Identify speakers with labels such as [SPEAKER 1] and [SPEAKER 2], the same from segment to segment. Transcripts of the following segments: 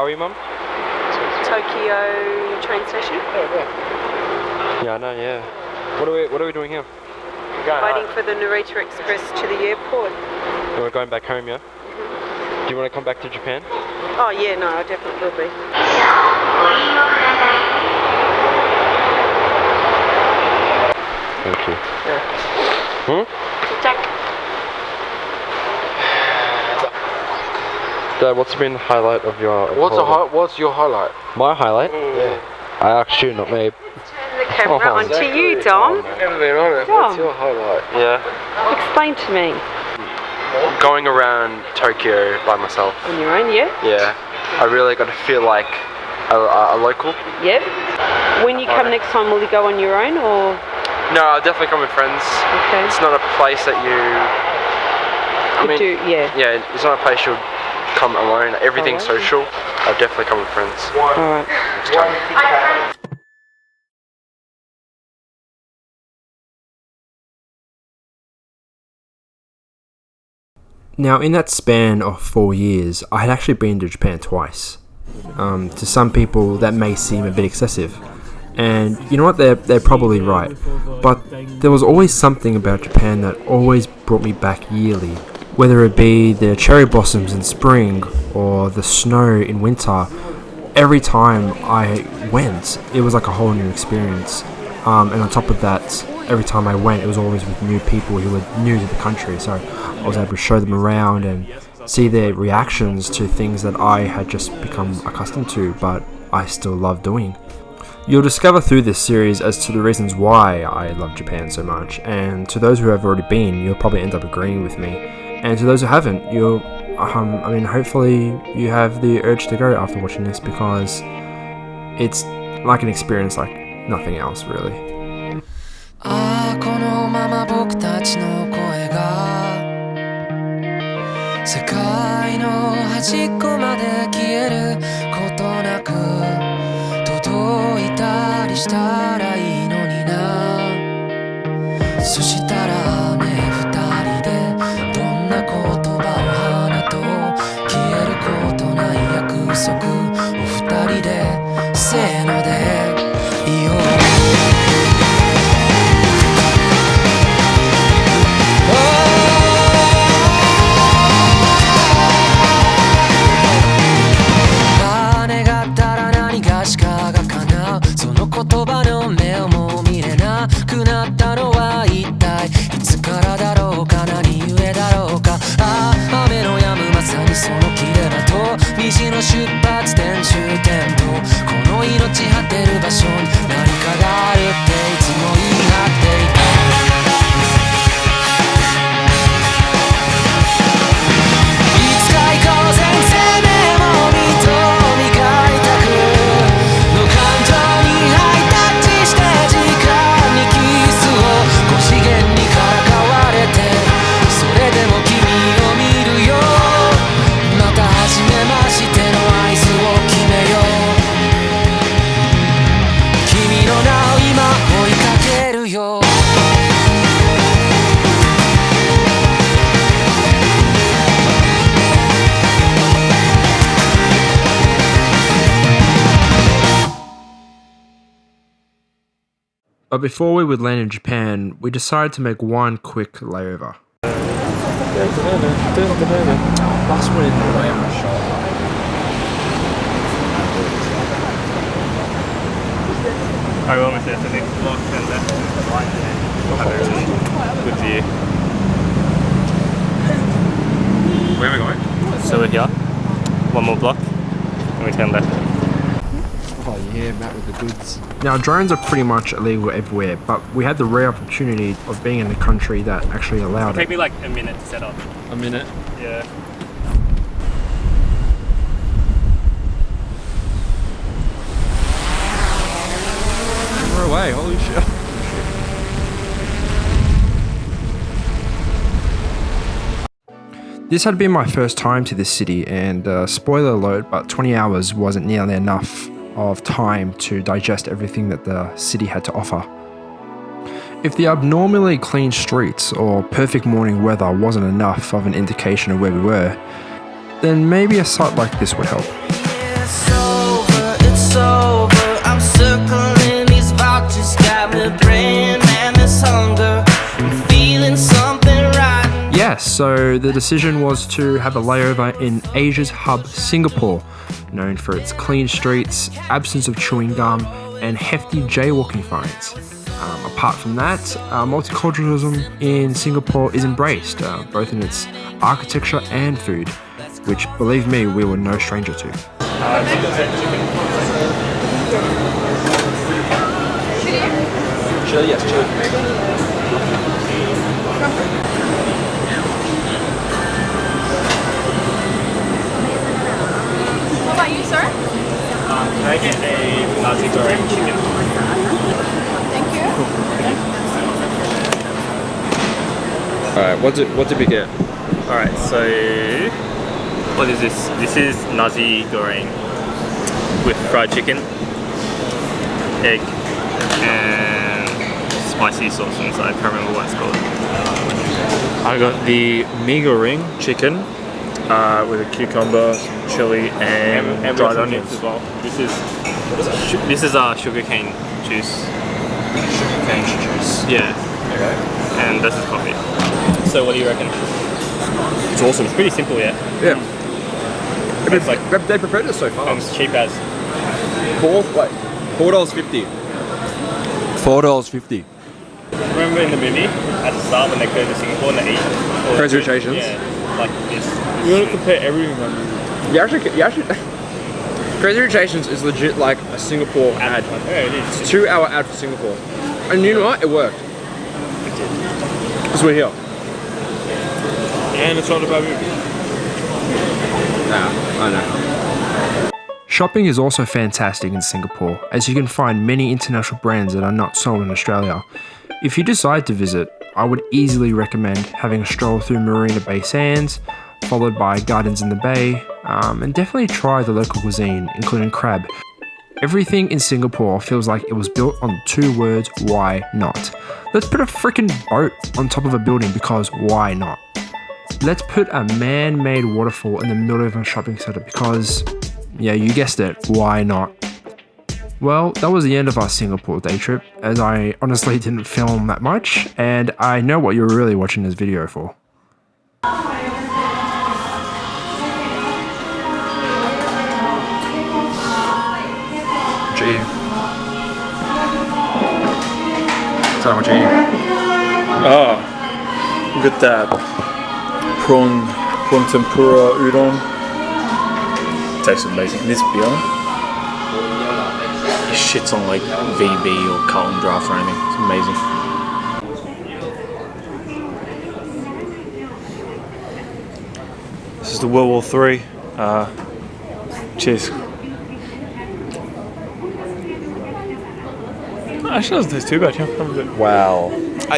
[SPEAKER 1] are we, Mum?
[SPEAKER 2] Tokyo train station.
[SPEAKER 1] Yeah, I know, yeah. What are we doing here?
[SPEAKER 2] Waiting for the Narita Express to the airport.
[SPEAKER 1] And we're going back home, yeah? Do you want to come back to Japan?
[SPEAKER 2] Oh yeah, no, I definitely will be.
[SPEAKER 1] Thank you.
[SPEAKER 2] Yeah.
[SPEAKER 1] Dad, what's been the highlight of your holiday?
[SPEAKER 3] What's your highlight?
[SPEAKER 1] My highlight?
[SPEAKER 3] Yeah.
[SPEAKER 1] I asked you, not me.
[SPEAKER 2] Turn the camera onto you, Dom.
[SPEAKER 3] Never been on it.
[SPEAKER 2] Dom.
[SPEAKER 3] What's your highlight?
[SPEAKER 1] Yeah.
[SPEAKER 2] Explain to me.
[SPEAKER 1] Going around Tokyo by myself.
[SPEAKER 2] On your own, yeah?
[SPEAKER 1] Yeah. I really got to feel like a local.
[SPEAKER 2] Yep. When you come next time, will you go on your own or?
[SPEAKER 1] No, I'll definitely come with friends.
[SPEAKER 2] Okay.
[SPEAKER 1] It's not a place that you... Yeah, it's not a place you'll come alone. Everything's social. I'll definitely come with friends.
[SPEAKER 2] Alright.
[SPEAKER 1] Next time.
[SPEAKER 4] Now, in that span of 4 years, I had actually been to Japan twice. To some people, that may seem a bit excessive. And you know what, they're probably right. But there was always something about Japan that always brought me back yearly. Whether it be the cherry blossoms in spring or the snow in winter, every time I went, it was like a whole new experience. And on top of that, every time I went, it was always with new people who were new to the country. So I was able to show them around and see their reactions to things that I had just become accustomed to, but I still love doing. You'll discover through this series as to the reasons why I love Japan so much, and to those who have already been, you'll probably end up agreeing with me. And to those who haven't, hopefully you have the urge to go after watching this, because it's like an experience like nothing else, really.
[SPEAKER 5] このまま僕たちの声が世界の端っこまで消えることなく届いたりしたらいいのにな。そしたらね、二人でどんな言葉を放とう、消えることない約束を二人でせーので言おう。言葉の目をも見れなくなったのは一体いつからだろうか、何故だろうか。雨の止むまさにその切れ間と虹の出発点終点とこの命果てる場所に何かがあるっていつも言い張っていた。いつか行こうぜ生命も認め開拓の感情にハイタッチして時間にキスを5次元にからかわれて、それでも君を見るよ。また初めましての合図を決めよう。君の名を今追いかけるよ。
[SPEAKER 4] But before we would land in Japan, we decided to make one quick layover.
[SPEAKER 3] Last one in the way of a shot.
[SPEAKER 6] I will almost say the next block, turn left and right there. Have a really good view.
[SPEAKER 1] Where are we going?
[SPEAKER 6] So we're here, one more block, and we turn left.
[SPEAKER 3] Oh yeah, Matt with the goods.
[SPEAKER 4] Now, drones are pretty much illegal everywhere, but we had the rare opportunity of being in a country that actually allowed
[SPEAKER 6] It'll take
[SPEAKER 4] it.
[SPEAKER 6] me like a minute to set up.
[SPEAKER 3] A minute.
[SPEAKER 6] Yeah.
[SPEAKER 3] We're away, holy shit.
[SPEAKER 4] This had been my first time to this city, and spoiler alert, but 20 hours wasn't nearly enough of time to digest everything that the city had to offer. If the abnormally clean streets or perfect morning weather wasn't enough of an indication of where we were, then maybe a site like this would help. So the decision was to have a layover in Asia's hub, Singapore, known for its clean streets, absence of chewing gum, and hefty jaywalking fines. Apart from that, multiculturalism in Singapore is embraced, both in its architecture and food, which, believe me, we were no stranger to.
[SPEAKER 3] Chili, yes, chili.
[SPEAKER 2] What about you, sir?
[SPEAKER 6] Can I get a nasi goreng chicken?
[SPEAKER 2] Thank you.
[SPEAKER 3] Alright, what did we get?
[SPEAKER 6] Alright, so what is this? This is nasi goreng with fried chicken, egg, and spicy sauce inside. I can't remember what it's called.
[SPEAKER 7] I got the mee goreng chicken with a cucumber, chili, and dried onions
[SPEAKER 6] as well. This is sugarcane juice.
[SPEAKER 3] Sugarcane juice.
[SPEAKER 6] Yeah.
[SPEAKER 3] Okay.
[SPEAKER 6] And this is coffee. So what do you reckon?
[SPEAKER 3] It's awesome.
[SPEAKER 6] It's pretty simple, yeah.
[SPEAKER 3] Yeah.
[SPEAKER 6] It's like
[SPEAKER 3] They prepared it so
[SPEAKER 6] and
[SPEAKER 3] fast.
[SPEAKER 6] it's cheap as.
[SPEAKER 3] $4.50. $4.50.
[SPEAKER 6] Remember in the movie at the start when they go to Singapore and they eat all the
[SPEAKER 3] Crazy
[SPEAKER 6] food?
[SPEAKER 3] Rich Asians?
[SPEAKER 6] Yeah, like this.
[SPEAKER 7] you gotta compare everything. Man.
[SPEAKER 3] You actually Crazy Rich Asians is legit like a Singapore ad.
[SPEAKER 6] Yeah, it is.
[SPEAKER 3] It's a 2-hour ad for Singapore. And you know what? It worked.
[SPEAKER 6] It did.
[SPEAKER 3] Because we're here.
[SPEAKER 7] And it's not a bad movie.
[SPEAKER 3] Nah, I know.
[SPEAKER 4] Shopping is also fantastic in Singapore, as you can find many international brands that are not sold in Australia. If you decide to visit, I would easily recommend having a stroll through Marina Bay Sands, followed by Gardens in the Bay, and definitely try the local cuisine, including crab. Everything in Singapore feels like it was built on 2 words, why not? Let's put a freaking boat on top of a building because why not? Let's put a man-made waterfall in the middle of a shopping centre because, yeah, you guessed it, why not? Well, that was the end of our Singapore day trip, as I honestly didn't film that much, and I know what you're really watching this video for.
[SPEAKER 3] Gee. So how much are you?
[SPEAKER 7] Oh, got that prawn tempura udon. Tastes amazing. This beer, it shits on like VB or Carlton Draft or anything. It's amazing. This is the World War III. Cheers. Actually, doesn't taste too bad. Yeah, have a bit.
[SPEAKER 3] Wow.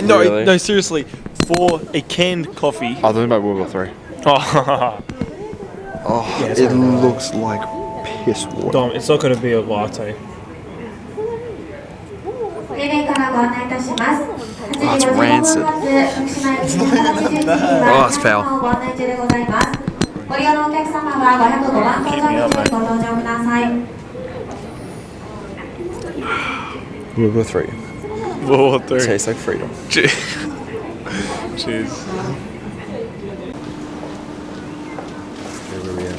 [SPEAKER 7] No,
[SPEAKER 3] Really?
[SPEAKER 7] no, seriously. For a canned coffee.
[SPEAKER 3] I was thinking about World War 3.
[SPEAKER 7] Oh,
[SPEAKER 3] Oh,
[SPEAKER 7] Yeah,
[SPEAKER 3] it looks like piss water.
[SPEAKER 7] Dom, it's not going to be a latte.
[SPEAKER 3] Oh, it's rancid. Oh, it's foul. World War 3.
[SPEAKER 7] World War III.
[SPEAKER 3] Tastes like freedom.
[SPEAKER 7] Cheers.
[SPEAKER 3] Where are we at?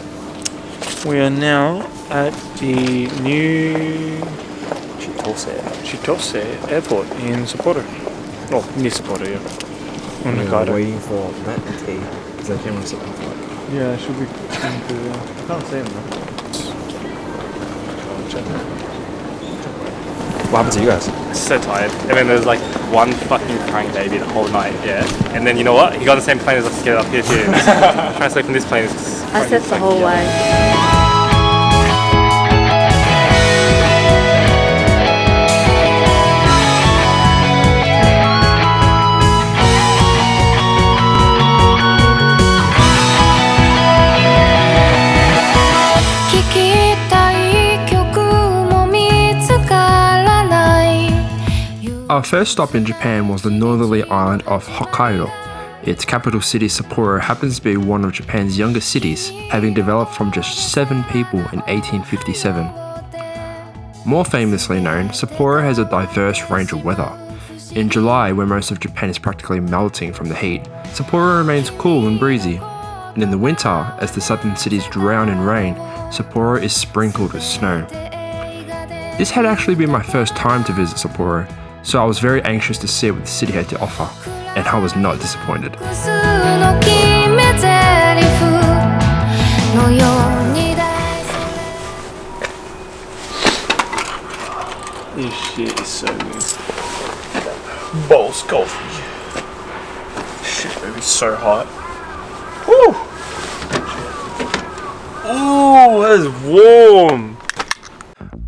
[SPEAKER 7] We are now at the new Chitose Airport in Sapporo. Oh, near Sapporo, yeah. On Hokkaido.
[SPEAKER 3] Waiting for Matt and T because they came on something like.
[SPEAKER 7] Yeah, it should be. I can't see him though.
[SPEAKER 3] What happened to you guys?
[SPEAKER 6] So tired. And then there's like one fucking crying baby the whole night, yeah. And then you know what? He got on the same plane as us to get up here too. Trying to sleep on this plane is
[SPEAKER 2] I slept the whole way.
[SPEAKER 4] Our first stop in Japan was the northerly island of Hokkaido. Its capital city Sapporo happens to be one of Japan's youngest cities, having developed from just 7 people in 1857. More famously known, Sapporo has a diverse range of weather. In July, where most of Japan is practically melting from the heat, Sapporo remains cool and breezy. And in the winter, as the southern cities drown in rain, Sapporo is sprinkled with snow. This had actually been my first time to visit Sapporo, so I was very anxious to see what the city had to offer, and I was not disappointed.
[SPEAKER 7] This shit is so good. Bowls coffee. Shit, baby, so hot. Woo! Ooh, that is warm.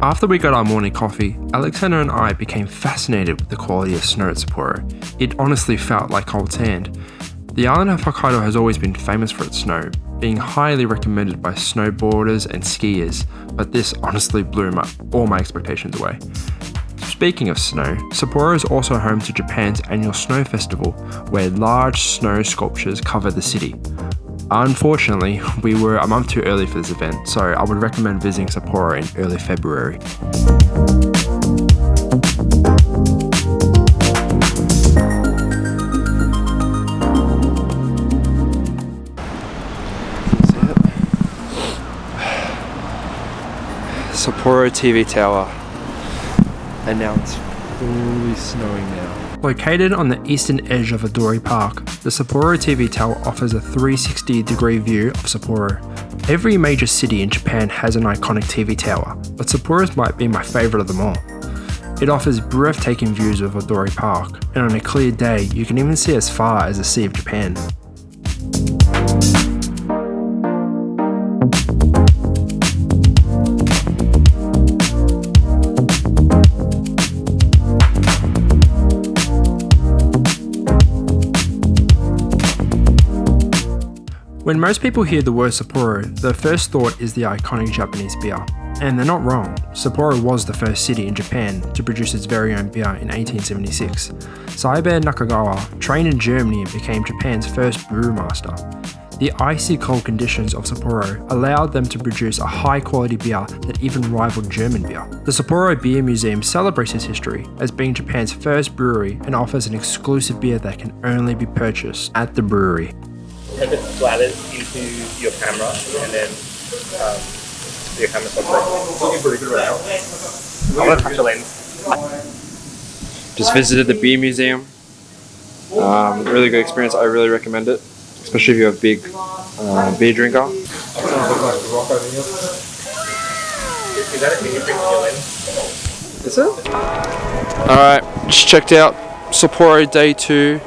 [SPEAKER 4] After we got our morning coffee, Alexander and I became fascinated with the quality of snow at Sapporo. It honestly felt like cold sand. The island of Hokkaido has always been famous for its snow, being highly recommended by snowboarders and skiers, but this honestly blew all my expectations away. Speaking of snow, Sapporo is also home to Japan's annual snow festival, where large snow sculptures cover the city. Unfortunately, we were a month too early for this event, so I would recommend visiting Sapporo in early February. Sapporo TV Tower. And now it's fully snowing now. Located on the eastern edge of Adori Park, the Sapporo TV Tower offers a 360-degree view of Sapporo. Every major city in Japan has an iconic TV tower, but Sapporo's might be my favourite of them all. It offers breathtaking views of Adori Park, and on a clear day you can even see as far as the Sea of Japan. When most people hear the word Sapporo, their first thought is the iconic Japanese beer. And they're not wrong. Sapporo was the first city in Japan to produce its very own beer in 1876. Saibe Nakagawa trained in Germany and became Japan's first brewmaster. The icy cold conditions of Sapporo allowed them to produce a high quality beer that even rivaled German beer. The Sapporo Beer Museum celebrates its history as being Japan's first brewery and offers an exclusive beer that can only be purchased at the brewery.
[SPEAKER 6] Have it flattened into your camera and then your camera's looking pretty good right now. I want to touch the lens.
[SPEAKER 4] Just visited the beer museum. Really good experience. I really recommend it, especially if you're a big beer drinker.
[SPEAKER 6] Is that a fingerprint in your lens?
[SPEAKER 4] Is it? Alright, just checked out Sapporo Day 2.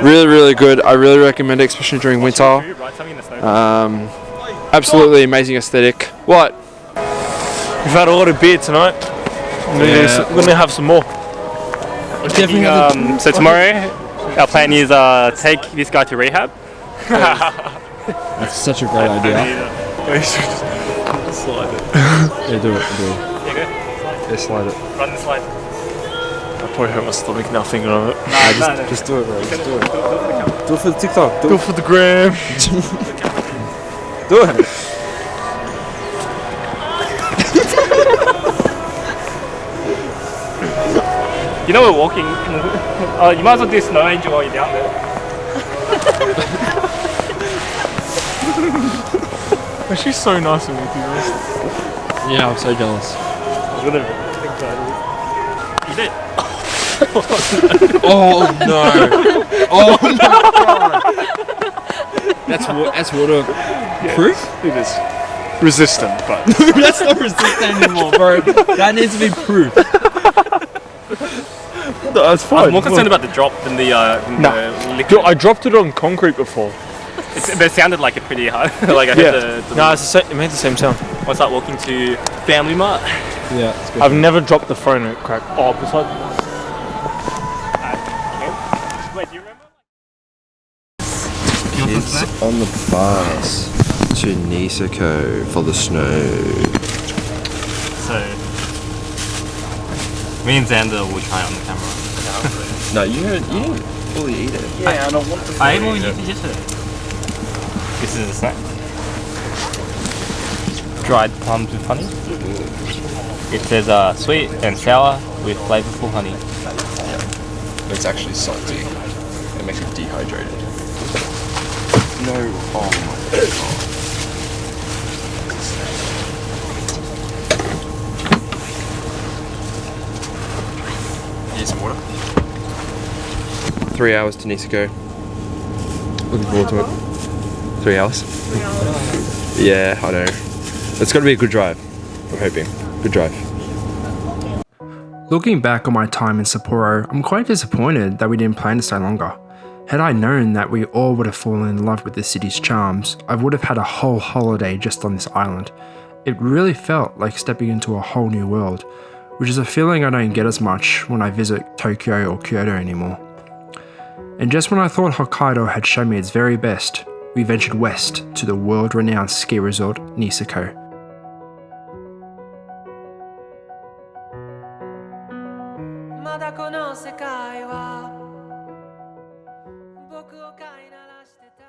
[SPEAKER 4] Really good. I really recommend it, especially during winter. Absolutely amazing aesthetic. What?
[SPEAKER 7] We've had a lot of beer tonight. We're gonna have some more.
[SPEAKER 6] So tomorrow, our plan is take this guy to rehab.
[SPEAKER 4] That's such a great idea.
[SPEAKER 7] Slide it.
[SPEAKER 4] Yeah, do it.
[SPEAKER 6] Yeah, go.
[SPEAKER 4] Yeah, slide it.
[SPEAKER 6] Run the slide.
[SPEAKER 7] I probably hurt my stomach now thinking of it.
[SPEAKER 4] Just do it, bro. Just do it. Do it for the TikTok.
[SPEAKER 7] Do it for the gram.
[SPEAKER 4] Do it.
[SPEAKER 6] You know we're walking. You might as well do snow angel while you're down there.
[SPEAKER 7] She's so nice of me, to be honest.
[SPEAKER 4] Yeah, I'm so jealous.
[SPEAKER 6] I was gonna you did.
[SPEAKER 4] Oh no! Oh my god! That's waterproof?
[SPEAKER 7] It is resistant, but
[SPEAKER 4] That's not resistant anymore, bro. That needs to be proof.
[SPEAKER 7] that's fine.
[SPEAKER 6] I'm more concerned about the drop than the liquid.
[SPEAKER 7] Dude, I dropped it on concrete before.
[SPEAKER 6] But it sounded like it pretty hard. Like I heard the
[SPEAKER 7] No, it's it made the same sound.
[SPEAKER 6] What's that walking to Family Mart?
[SPEAKER 4] Yeah, it's good.
[SPEAKER 7] I've never dropped the phone and it cracked. Oh, besides.
[SPEAKER 6] Wait, do you remember?
[SPEAKER 4] Kids on the bus to Niseko for the snow.
[SPEAKER 6] So, me and Xander will try it on the camera.
[SPEAKER 4] No, you didn't fully eat it.
[SPEAKER 6] Yeah, I don't want to. I ate more yesterday. This is a snack. Dried plums with honey. It says sweet and sour with flavorful honey.
[SPEAKER 3] It's actually salty. It makes it dehydrated. No, oh my god. Need some water?
[SPEAKER 4] 3 hours to Niseko. Looking forward to it. 3 hours? Yeah, I know. It's got to be a good drive. I'm hoping. Good drive. Looking back on my time in Sapporo, I'm quite disappointed that we didn't plan to stay longer. Had I known that we all would have fallen in love with the city's charms, I would have had a whole holiday just on this island. It really felt like stepping into a whole new world, which is a feeling I don't get as much when I visit Tokyo or Kyoto anymore. And just when I thought Hokkaido had shown me its very best, we ventured west to the world-renowned ski resort Niseko.
[SPEAKER 5] まだこの世界は僕を飼いならしてたい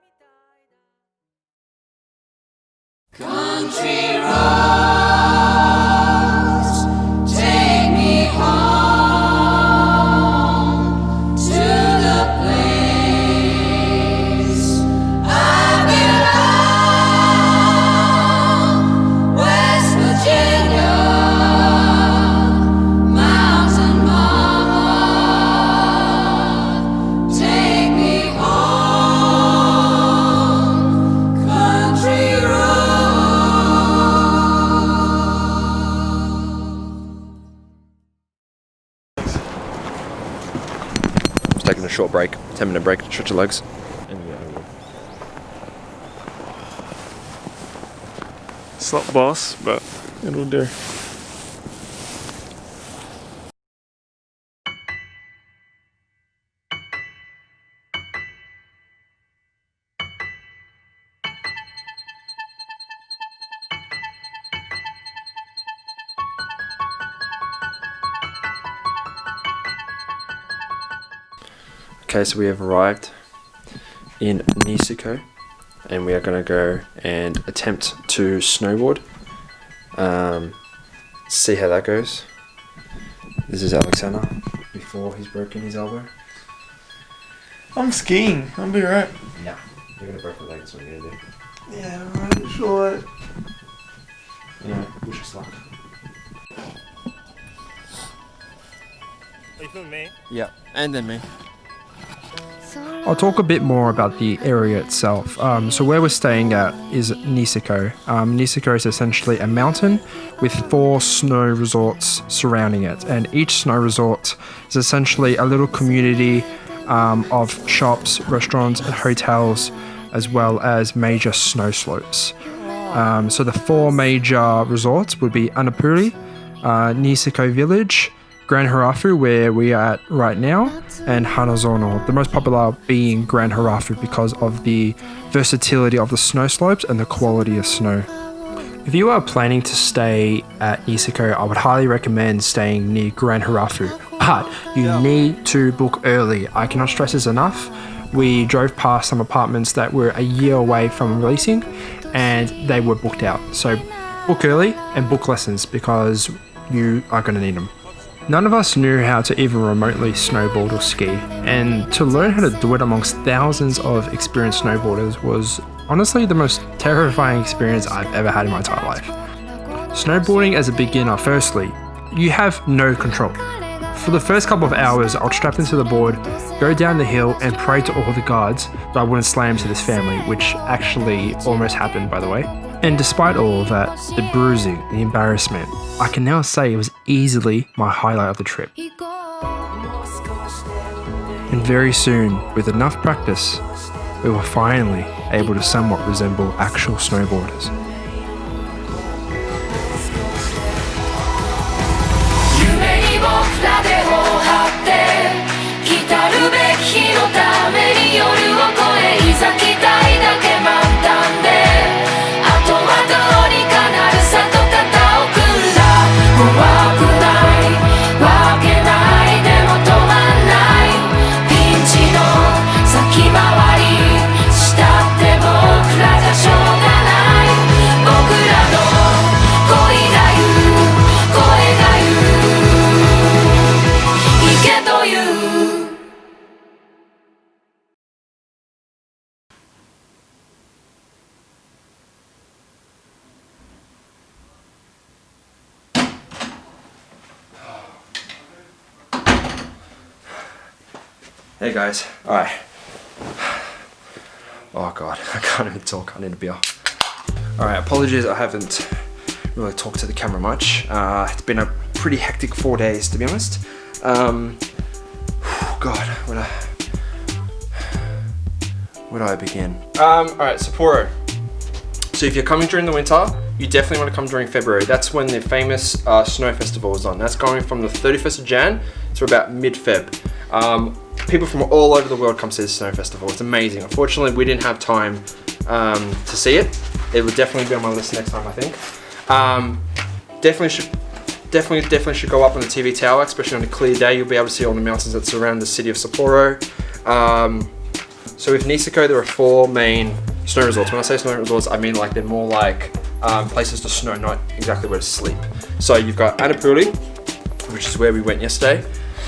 [SPEAKER 5] みたいだ Country roads take me home to the place I belong, West Virginia.
[SPEAKER 4] Taking a short break, 10-minute break to stretch your legs.
[SPEAKER 7] Slop boss, but it'll do.
[SPEAKER 4] Okay, so we have arrived in Niseko and we are going to go and attempt to snowboard. See how that goes. This is Alexander before he's broken his elbow.
[SPEAKER 7] I'm skiing. I'll be right.
[SPEAKER 4] Yeah, you're going to break your leg, that's what you're going to do.
[SPEAKER 7] Yeah, right, sure.
[SPEAKER 4] You know, wish us luck.
[SPEAKER 6] Are you filming me?
[SPEAKER 3] Yeah, and then me.
[SPEAKER 4] I'll talk a bit more about the area itself. So where we're staying at is Niseko. Niseko is essentially a mountain with 4 snow resorts surrounding it, and each snow resort is essentially a little community of shops, restaurants, and hotels, as well as major snow slopes. So the 4 major resorts would be Annapurna, Niseko Village, Grand Harafu, where we are at right now, and Hanazono, the most popular being Grand Harafu because of the versatility of the snow slopes and the quality of snow. If you are planning to stay at Niseko, I would highly recommend staying near Grand Harafu, but you need to book early. I cannot stress this enough. We drove past some apartments that were a year away from releasing and they were booked out. So book early and book lessons because you are going to need them. None of us knew how to even remotely snowboard or ski, and to learn how to do it amongst thousands of experienced snowboarders was honestly the most terrifying experience I've ever had in my entire life. Snowboarding as a beginner, firstly, you have no control. For the first couple of hours, I would strap into the board, go down the hill and pray to all the gods that I wouldn't slam to this family, which actually almost happened, by the way. And despite all of that, the bruising, the embarrassment, I can now say it was easily my highlight of the trip. And very soon, with enough practice, we were finally able to somewhat resemble actual snowboarders. Hey guys, alright. Oh god, I can't even talk, I need a beer. Alright, apologies I haven't really talked to the camera much. It's been a pretty hectic 4 days to be honest. God, where do I begin? Alright, Sapporo. So if you're coming during the winter, you definitely want to come during February. That's when the famous snow festival is on. That's going from the 31st of Jan to about mid-Feb. People from all over the world come to this snow festival. It's amazing. Unfortunately, we didn't have time to see it. It would definitely be on my list next time, I think. Definitely should go up on the TV tower, especially on a clear day. You'll be able to see all the mountains that surround the city of Sapporo. So with Niseko, there are 4 main snow resorts. When I say snow resorts, I mean like they're more like places to snow, not exactly where to sleep. So you've got Annapurli, which is where we went yesterday.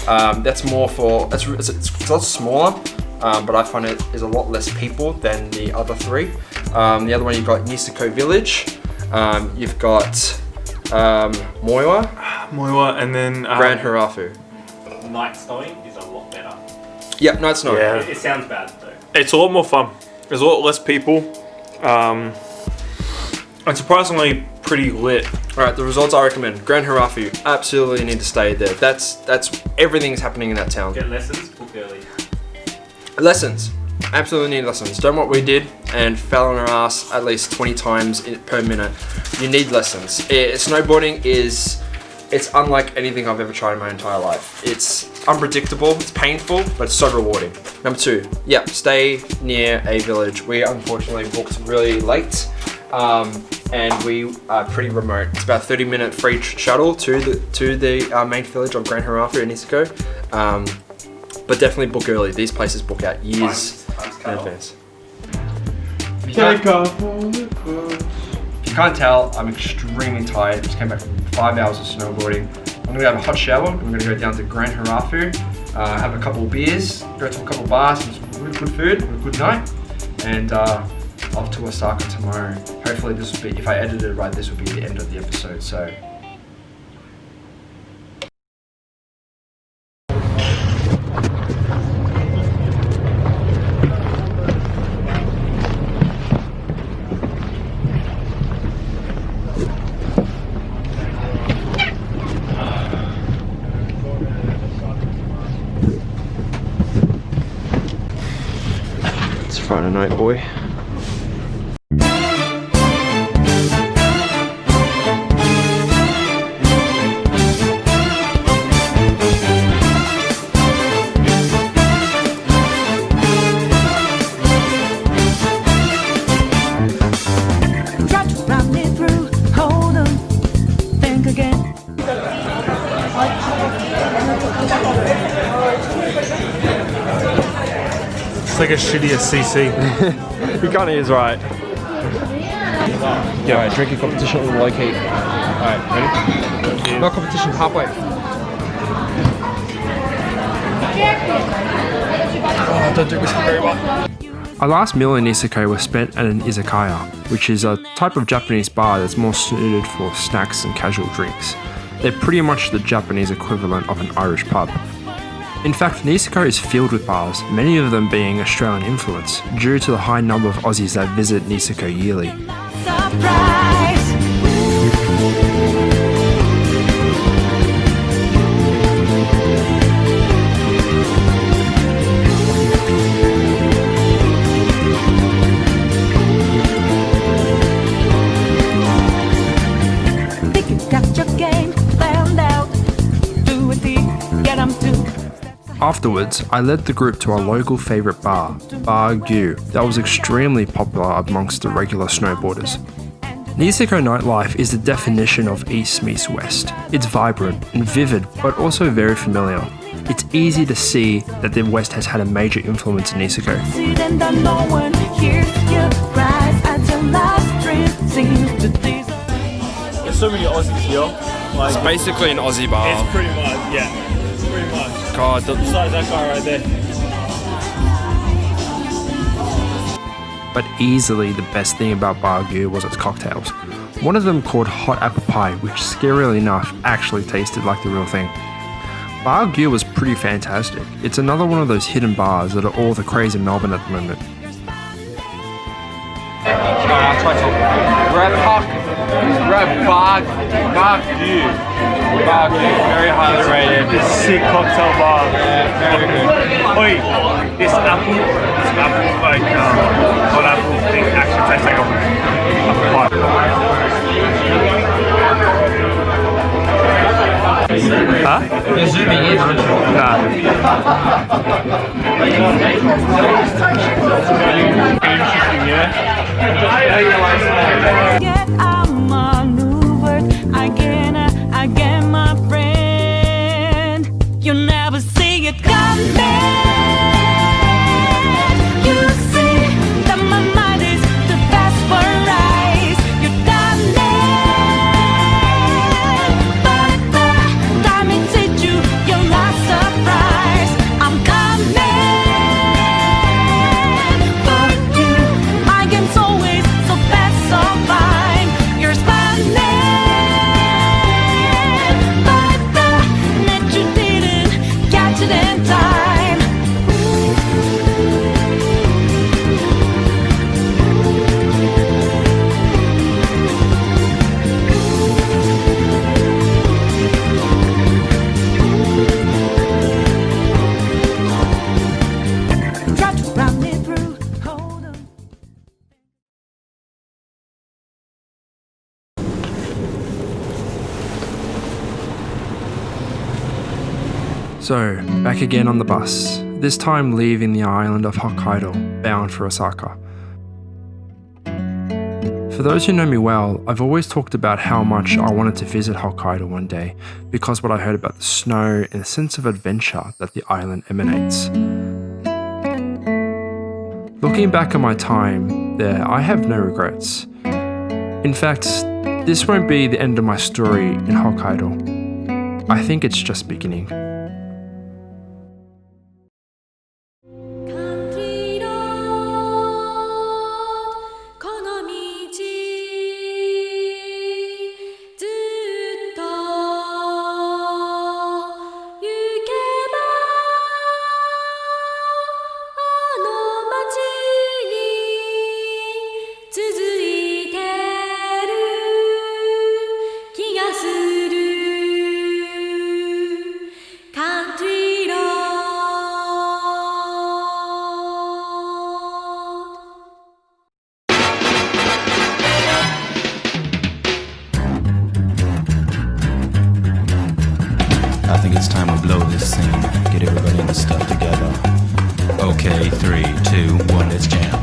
[SPEAKER 4] That's more for, it's a lot smaller, but I find it is a lot less people than the other 3. The other one you've got Niseko Village, you've got
[SPEAKER 7] Moiwa, and then
[SPEAKER 4] Grand Harafu.
[SPEAKER 6] Night snowing is a lot better.
[SPEAKER 4] Yep, night snow.
[SPEAKER 7] Yeah.
[SPEAKER 6] It sounds bad though.
[SPEAKER 7] It's a lot more fun. There's a lot less people. And surprisingly pretty lit.
[SPEAKER 4] Alright, the resorts I recommend. Grand Harafu, absolutely need to stay there. That's everything's happening in that town.
[SPEAKER 6] Get lessons, book early.
[SPEAKER 4] Lessons. Absolutely need lessons. Done what we did and fell on our ass at least 20 times per minute. You need lessons. Snowboarding it's unlike anything I've ever tried in my entire life. It's unpredictable, it's painful, but it's so rewarding. Number 2, yeah, stay near a village. We unfortunately booked really late, and we are pretty remote. It's about a 30-minute free shuttle to the main village of Grand Harafu in Niseko. But definitely book early. These places book out years in advance. If you can't tell, I'm extremely tired. Just came back from 5 hours of snowboarding. I'm gonna have a hot shower. I'm gonna go down to Grand Harafu, have a couple of beers, go to a couple of bars, some really good food, have a good night, and off to Osaka tomorrow. Hopefully this will be, if I edited it right, this will be the end of the episode. So. It's Friday night, boy.
[SPEAKER 7] It's like a shittier CC.
[SPEAKER 4] He kind of is right. Yeah, alright, drinking competition will locate. Alright, ready? No competition, halfway. Oh, I don't do whiskey very well. Our last meal in Niseko was spent at an izakaya, which is a type of Japanese bar that's more suited for snacks and casual drinks. They're pretty much the Japanese equivalent of an Irish pub. In fact, Niseko is filled with bars, many of them being Australian influence, due to the high number of Aussies that visit Niseko yearly. Afterwards, I led the group to our local favourite bar, Baka Gaijin, that was extremely popular amongst the regular snowboarders. Niseko nightlife is the definition of East meets West. It's vibrant and vivid, but also very familiar. It's easy to see that the West has had a major influence in Niseko.
[SPEAKER 7] There's so many Aussies here. Like,
[SPEAKER 3] It's basically an Aussie bar.
[SPEAKER 7] it's pretty much, yeah. Pretty much.
[SPEAKER 3] God,
[SPEAKER 7] Besides that guy right there.
[SPEAKER 4] But easily the best thing about Baka Gaijin was its cocktails. One of them called hot apple pie, which scarily enough actually tasted like the real thing. Bar Gear was pretty fantastic. It's another one of those hidden bars that are all the craze in Melbourne at the moment.
[SPEAKER 3] We're at Bar Geijin. Bar Geijin, very highly rated.
[SPEAKER 6] This sick cocktail bar.
[SPEAKER 3] Yeah, very good.
[SPEAKER 6] Oi, this apple like hot apple thing actually tastes like a pie. Huh?
[SPEAKER 3] You're zooming in.
[SPEAKER 6] Nah.
[SPEAKER 8] Get outmaneuvered again, my friend. You never see it coming. You see that my mind is the best for eyes. You done it, but the time it hit you, you're not surprised. I'm coming for you. My game's always so best, so fine. You're smiling, but the net you didn't catch it in time. Try to run it through. Hold on.
[SPEAKER 4] So, back again on the bus, this time leaving the island of Hokkaido, bound for Osaka. For those who know me well, I've always talked about how much I wanted to visit Hokkaido one day because what I heard about the snow and the sense of adventure that the island emanates. Looking back at my time there, I have no regrets. In fact, this won't be the end of my story in Hokkaido. I think it's just beginning.
[SPEAKER 8] Country road この道ずっと行けばあの街に続いてる気がする Country road
[SPEAKER 9] I think it's time we blow this scene. Get everybody in the stuff together. Okay, 3, 2, 1, let's jam.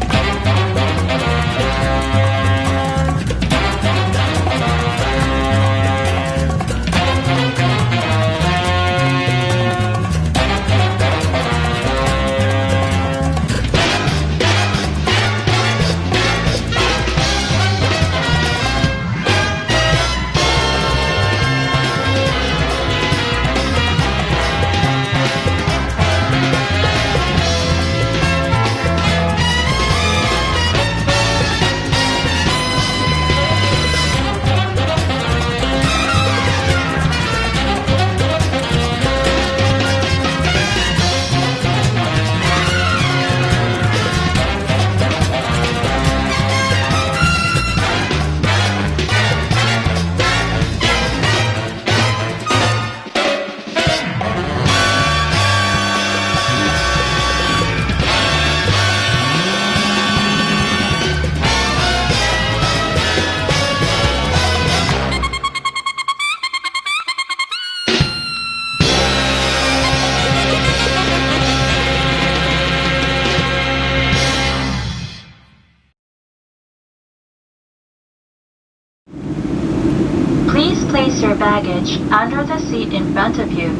[SPEAKER 10] Please place your baggage under the seat in front of you.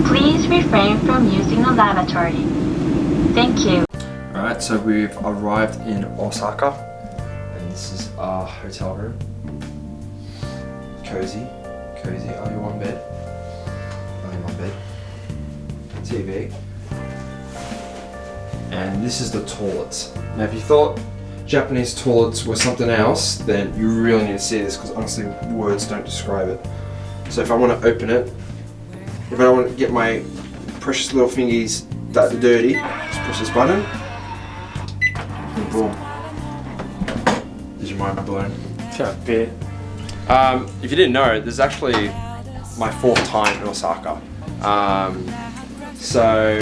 [SPEAKER 10] Please refrain from using the lavatory. Thank you.
[SPEAKER 4] Alright, so we've arrived in Osaka, and this is our hotel room. Cozy, only one bed. TV. And this is the toilets. Now if you thought Japanese toilets were something else, then you really need to see this because honestly words don't describe it. So if I want to open it, if I don't want to get my precious little fingies that are dirty, just press this button. And boom. Is your mind blown?
[SPEAKER 3] Yeah, a bit. If you didn't know, this is actually my 4th time in Osaka. So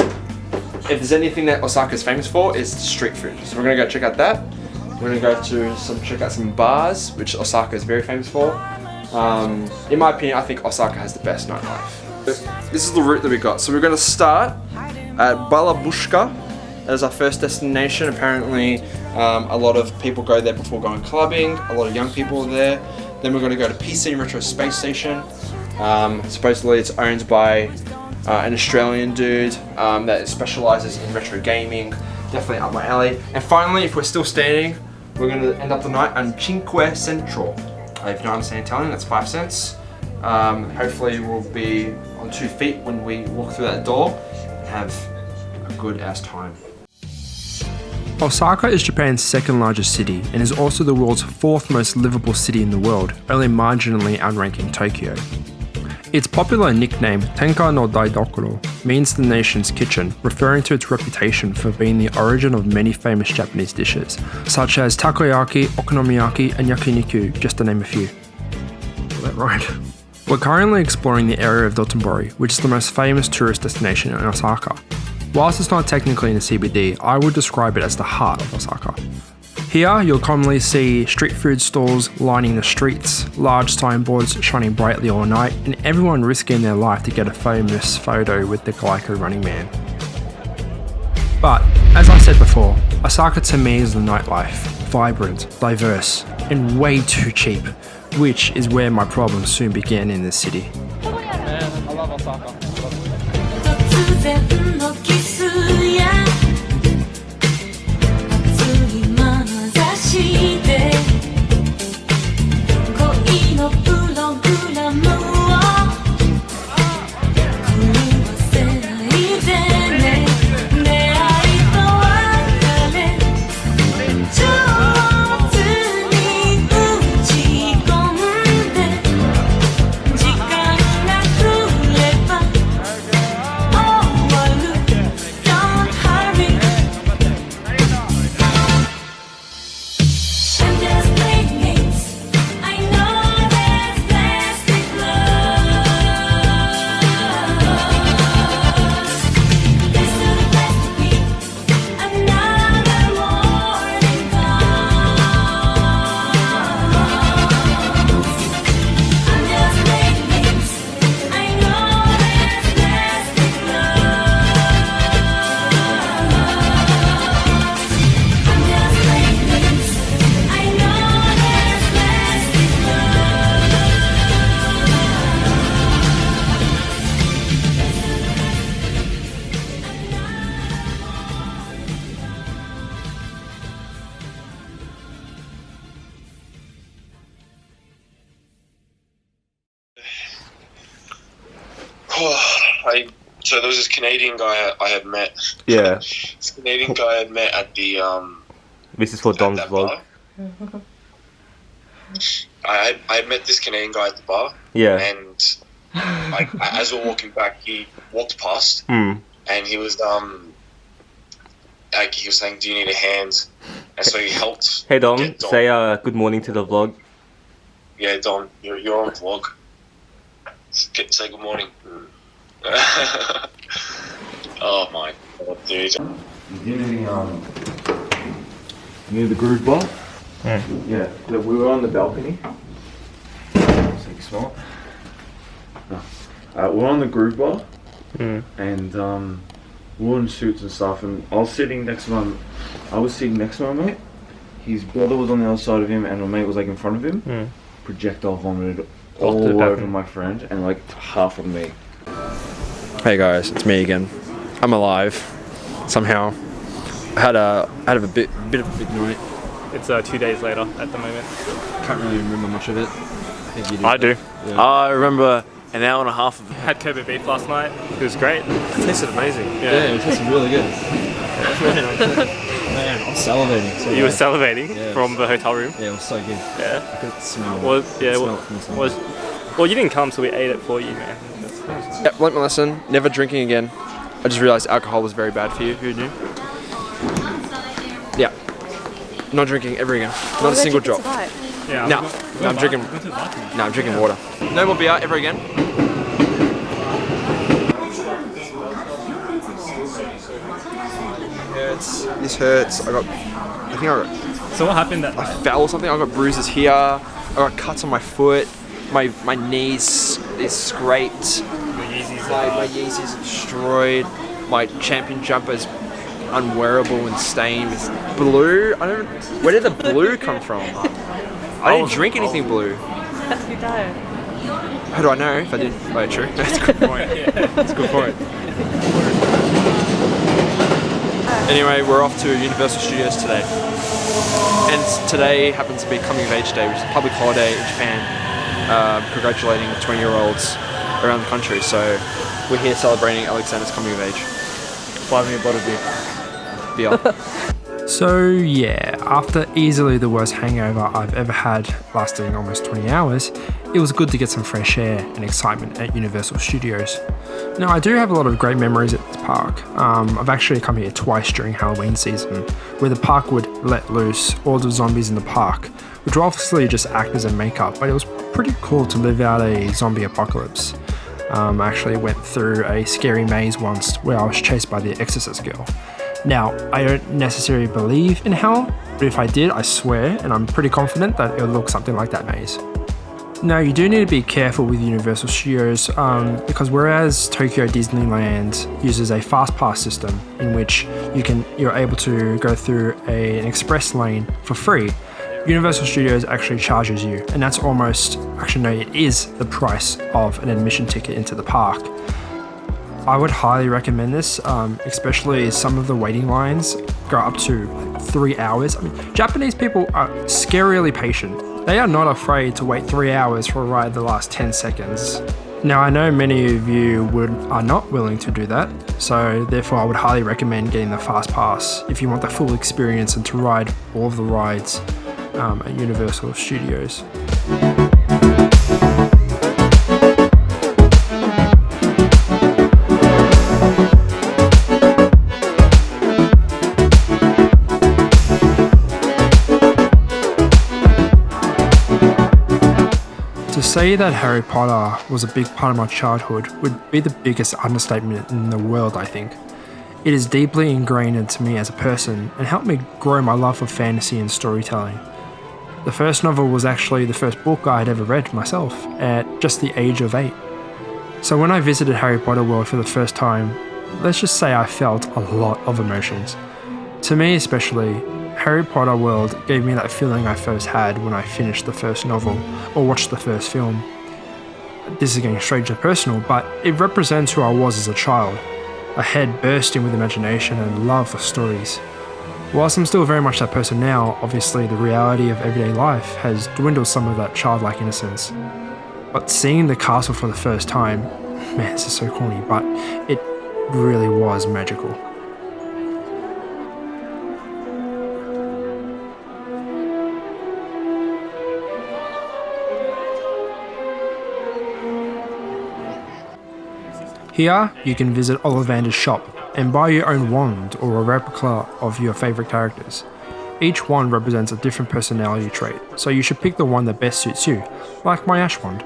[SPEAKER 3] if there's anything that Osaka is famous for, it's street food. So we're gonna go check out that. We're gonna go to check out some bars, which Osaka is very famous for. In my opinion, I think Osaka has the best nightlife. This is the route that we got. So we're gonna start at Balabushka as our first destination. Apparently, a lot of people go there before going clubbing. A lot of young people are there. Then we're gonna go to PC Retro Space Station. Supposedly it's owned by an Australian dude that specializes in retro gaming. Definitely up my alley. And finally, if we're still standing, we're going to end up the night on Cinque Centro. If you don't understand Italian, that's 5 cents. Hopefully we'll be on 2 feet when we walk through that door and have a good ass time.
[SPEAKER 4] Osaka is Japan's 2nd largest city and is also the world's 4th most livable city in the world, only marginally outranking Tokyo. Its popular nickname, Tenka no Daidokoro, means the nation's kitchen, referring to its reputation for being the origin of many famous Japanese dishes, such as takoyaki, okonomiyaki, and yakiniku, just to name a few. Got that right. We're currently exploring the area of Dotonbori, which is the most famous tourist destination in Osaka. Whilst it's not technically in the CBD, I would describe it as the heart of Osaka. Here, you'll commonly see street food stalls lining the streets, large signboards shining brightly all night, and everyone risking their life to get a famous photo with the Geico Running Man. But, as I said before, Osaka to me is the nightlife, vibrant, diverse, and way too cheap, which is where my problems soon began in this city.
[SPEAKER 3] Man, I love Osaka.
[SPEAKER 8] 突然のキスや熱い眼差しで恋のプログラムを狂わせないでね出会いと別れ上手に打ち込んで時間が来れば
[SPEAKER 11] So there was this Canadian guy I had met.
[SPEAKER 6] Yeah.
[SPEAKER 11] This Canadian guy I had met at the
[SPEAKER 6] This is for Dom's
[SPEAKER 11] that
[SPEAKER 6] vlog.
[SPEAKER 11] bar. I met this Canadian guy at the bar.
[SPEAKER 6] Yeah.
[SPEAKER 11] And as we're walking back, he walked past and he was like he was saying, "Do you need a hand?" And so he helped.
[SPEAKER 6] Hey Dom,
[SPEAKER 11] get
[SPEAKER 6] say good morning to the vlog.
[SPEAKER 11] Yeah, Dom, you're on vlog. Say good morning. Oh my god, dude.
[SPEAKER 12] Near the groove bar? Yeah, we were on the balcony. Take a smell. We're on the groove bar, and we were in suits and stuff, and I was sitting next to my mate. His brother was on the other side of him, and my mate was like in front of him. Projectile vomited all over my friend and like half of me.
[SPEAKER 3] Hey guys, it's me again. I'm alive. Somehow. I had a bit of a big night.
[SPEAKER 6] It's 2 days later at the moment.
[SPEAKER 3] Can't really remember much of it. I think you do.
[SPEAKER 6] I do.
[SPEAKER 3] Yeah.
[SPEAKER 13] I remember an hour and a half of it.
[SPEAKER 6] Had Kobe beef last night. It was great.
[SPEAKER 13] It tasted amazing.
[SPEAKER 3] Yeah, it tasted really good. Man, I'm salivating. So
[SPEAKER 6] You were salivating from the hotel room?
[SPEAKER 3] Yeah, it was so good.
[SPEAKER 6] Yeah.
[SPEAKER 3] I could smell it.
[SPEAKER 6] What Well, you didn't come, so we ate it for you, man.
[SPEAKER 3] Yeah, learnt my lesson. Never drinking again. I just realised alcohol was very bad for you. Who knew? Yeah. Not drinking ever again. Not a single drop.
[SPEAKER 6] Yeah.
[SPEAKER 3] No, I'm drinking. No, I'm drinking water. No more beer ever again. Hurts. This hurts. I think I got.
[SPEAKER 6] So what happened that
[SPEAKER 3] I fell or something. I got bruises here. I got cuts on my foot. My knees is scraped. My Yeezys are destroyed. My champion jumper is unwearable and stained with blue. Where did the blue come from? I didn't drink anything blue.
[SPEAKER 2] How do you know?
[SPEAKER 3] How do I know if I didn't? Oh, true. That's a good point. That's a good point. Anyway, we're off to Universal Studios today. And today happens to be Coming of Age Day, which is a public holiday in Japan, congratulating 20-year-olds around the country. So we're here celebrating Alexander's coming of age.
[SPEAKER 7] Buy me a bottle of beer.
[SPEAKER 3] Beer.
[SPEAKER 4] So yeah, after easily the worst hangover I've ever had, lasting almost 20 hours, it was good to get some fresh air and excitement at Universal Studios. Now I do have a lot of great memories at this park. I've actually come here twice during Halloween season, where the park would let loose all the zombies in the park, which were obviously just actors and makeup, but it was pretty cool to live out a zombie apocalypse. I actually went through a scary maze once where I was chased by the Exorcist girl. Now, I don't necessarily believe in hell, but if I did, I swear, and I'm pretty confident that it would look something like that maze. Now, you do need to be careful with Universal Studios because whereas Tokyo Disneyland uses a fast pass system in which you're able to go through an express lane for free, Universal Studios actually charges you, and that's it is the price of an admission ticket into the park. I would highly recommend this, especially some of the waiting lines go up to 3 hours. I mean, Japanese people are scarily patient. They are not afraid to wait 3 hours for a ride that lasts 10 seconds. Now, I know many of you are not willing to do that, so therefore I would highly recommend getting the Fast Pass if you want the full experience and to ride all of the rides at Universal Studios. To say that Harry Potter was a big part of my childhood would be the biggest understatement in the world, I think. It is deeply ingrained into me as a person and helped me grow my love for fantasy and storytelling. The first novel was actually the first book I had ever read myself at just the age of 8. So when I visited Harry Potter World for the first time, let's just say I felt a lot of emotions. To me especially, Harry Potter World gave me that feeling I first had when I finished the first novel or watched the first film. This is getting straight to personal, but it represents who I was as a child. A head bursting with imagination and love for stories. Whilst I'm still very much that person now, obviously the reality of everyday life has dwindled some of that childlike innocence. But seeing the castle for the first time, man, this is so corny, but it really was magical. Here, you can visit Ollivander's shop and buy your own wand or a replica of your favourite characters. Each wand represents a different personality trait, so you should pick the one that best suits you, like my ash wand.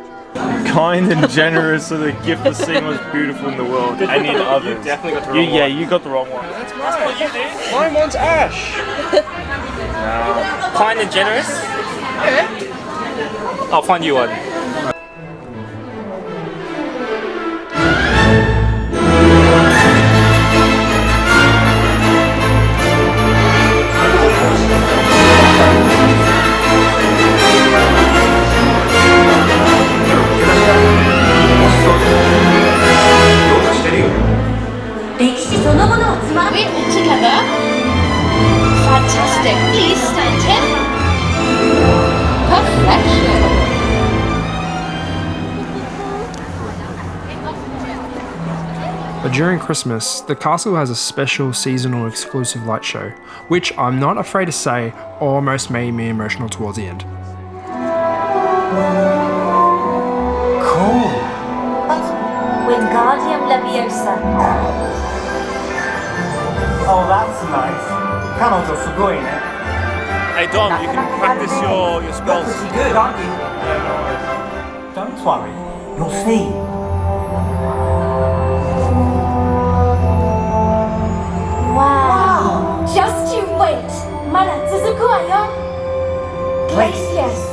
[SPEAKER 7] Kind and generous, so the gift was seen most beautiful in the world and in others.
[SPEAKER 6] You definitely got the wrong one.
[SPEAKER 7] Yeah, you got the wrong one.
[SPEAKER 6] That's what you did.
[SPEAKER 3] Mine wants ash.
[SPEAKER 6] Kind and generous? Yeah. I'll find you one.
[SPEAKER 8] Wait together. Fantastic. Please stand here. Perfection.
[SPEAKER 4] But during Christmas, the castle has a special seasonal exclusive light show, which I'm not afraid to say almost made me emotional towards the end.
[SPEAKER 8] Leviosa.
[SPEAKER 14] Oh, that's nice. 彼女すごいね。
[SPEAKER 6] Hey Dom, you can practice your
[SPEAKER 14] You're
[SPEAKER 6] spells.
[SPEAKER 14] pretty good, aren't you? Don't worry. You'll see.
[SPEAKER 8] Wow. Just you wait. まだ続くわよ。Glacius.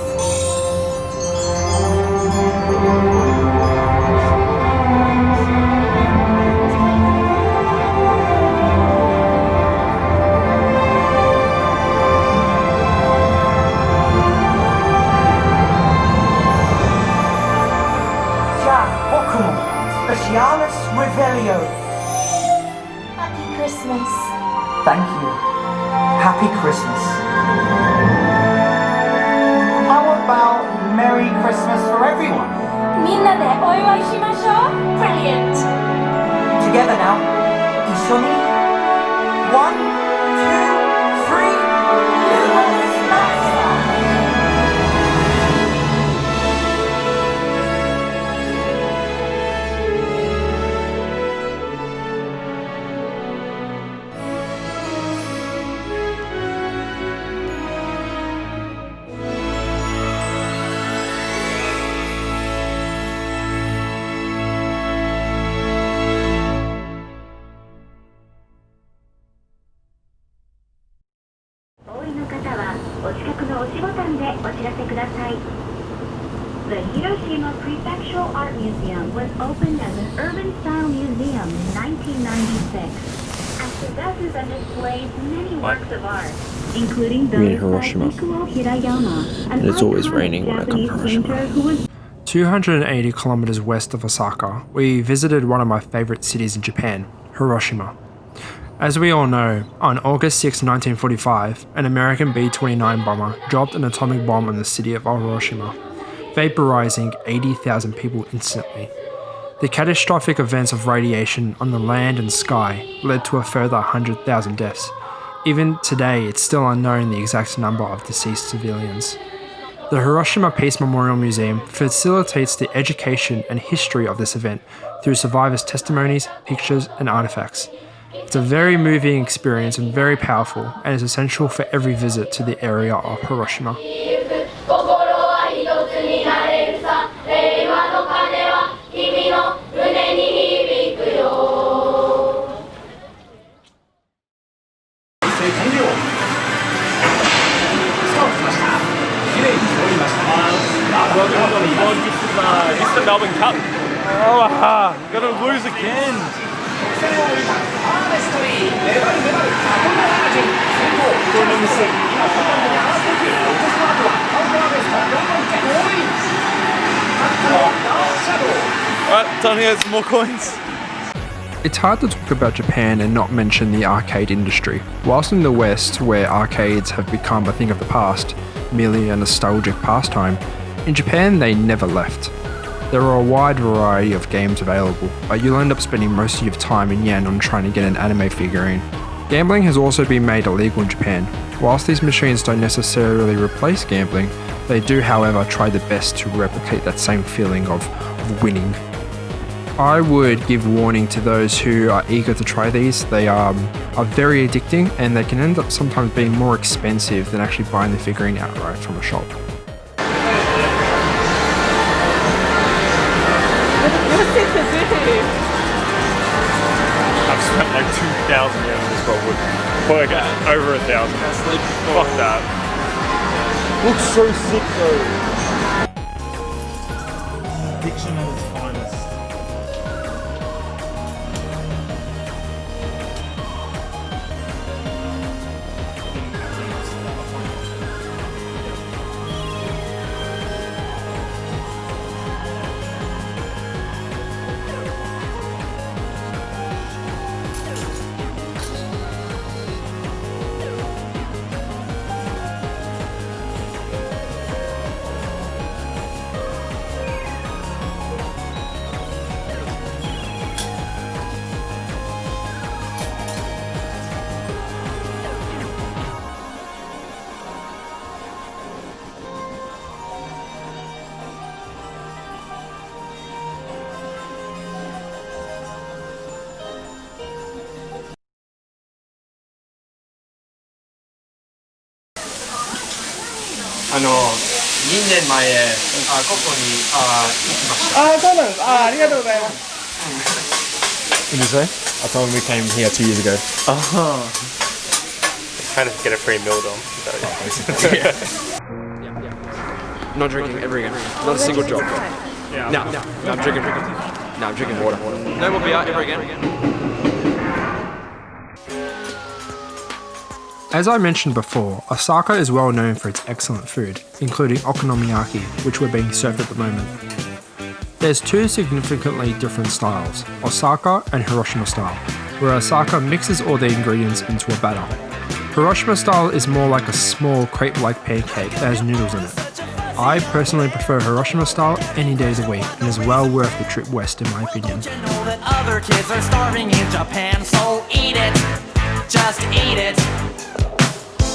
[SPEAKER 14] Specialis Revelio.
[SPEAKER 8] Happy Christmas.
[SPEAKER 14] Thank you. Happy Christmas. How about Merry Christmas for everyone?
[SPEAKER 8] みんなでお祝いしましょう。Brilliant.
[SPEAKER 14] Together now. 一緒に One, two, three. Lumos Master.
[SPEAKER 15] The Hiroshima Prefectural Art Museum was opened as an urban-style museum in 1996 and possesses and displays many works of art, including those by
[SPEAKER 4] Hiroshima.
[SPEAKER 15] Ikuo Hirayama, an
[SPEAKER 4] And it's always
[SPEAKER 15] iconic
[SPEAKER 4] raining when I come to
[SPEAKER 15] Japanese
[SPEAKER 4] Hiroshima.
[SPEAKER 15] painter who was
[SPEAKER 4] 280 kilometers west of Osaka, we visited one of my favorite cities in Japan, Hiroshima. As we all know, on August 6, 1945, an American B-29 bomber dropped an atomic bomb on the city of Hiroshima, vaporizing 80,000 people instantly. The catastrophic events of radiation on the land and sky led to a further 100,000 deaths. Even today, it's still unknown the exact number of deceased civilians. The Hiroshima Peace Memorial Museum facilitates the education and history of this event through survivors' testimonies, pictures, and artifacts. It's a very moving experience and very powerful, and is essential for every visit to the area of Hiroshima.
[SPEAKER 6] Mr. Melbourne Cup.
[SPEAKER 7] Oh, gonna lose again. Alright, time to get some more coins.
[SPEAKER 4] It's hard to talk about Japan and not mention the arcade industry. Whilst in the West, where arcades have become a thing of the past, merely a nostalgic pastime, in Japan they never left. There are a wide variety of games available, but you'll end up spending most of your time in yen on trying to get an anime figurine. Gambling has also been made illegal in Japan. Whilst these machines don't necessarily replace gambling, they do however try their best to replicate that same feeling of winning. I would give warning to those who are eager to try these. They are very addicting, and they can end up sometimes being more expensive than actually buying the figurine outright from a shop.
[SPEAKER 6] I've spent like 2,000 yen on this bobblewood. For like over 1,000. That's like, fuck that.
[SPEAKER 7] Looks so sick though. Diction at its finest.
[SPEAKER 3] 2年前ここに行きました。
[SPEAKER 12] あ、そうなんです。ありがとうございます。
[SPEAKER 7] What did you say?
[SPEAKER 3] I told him we came here 2 years ago.
[SPEAKER 6] Kind of get a free meal dom.
[SPEAKER 3] Not drinking ever again. Not a single drop. No, I'm drinking. No, I'm drinking water. No more beer ever again.
[SPEAKER 4] As I mentioned before, Osaka is well known for its excellent food, including okonomiyaki, which we're being served at the moment. There's two significantly different styles, Osaka and Hiroshima style, where Osaka mixes all the ingredients into a batter. Hiroshima style is more like a small crepe-like pancake that has noodles in it. I personally prefer Hiroshima style any day of the week and is well worth the trip west in my opinion.
[SPEAKER 5] That other kids are starving in Japan, so eat it, just eat it.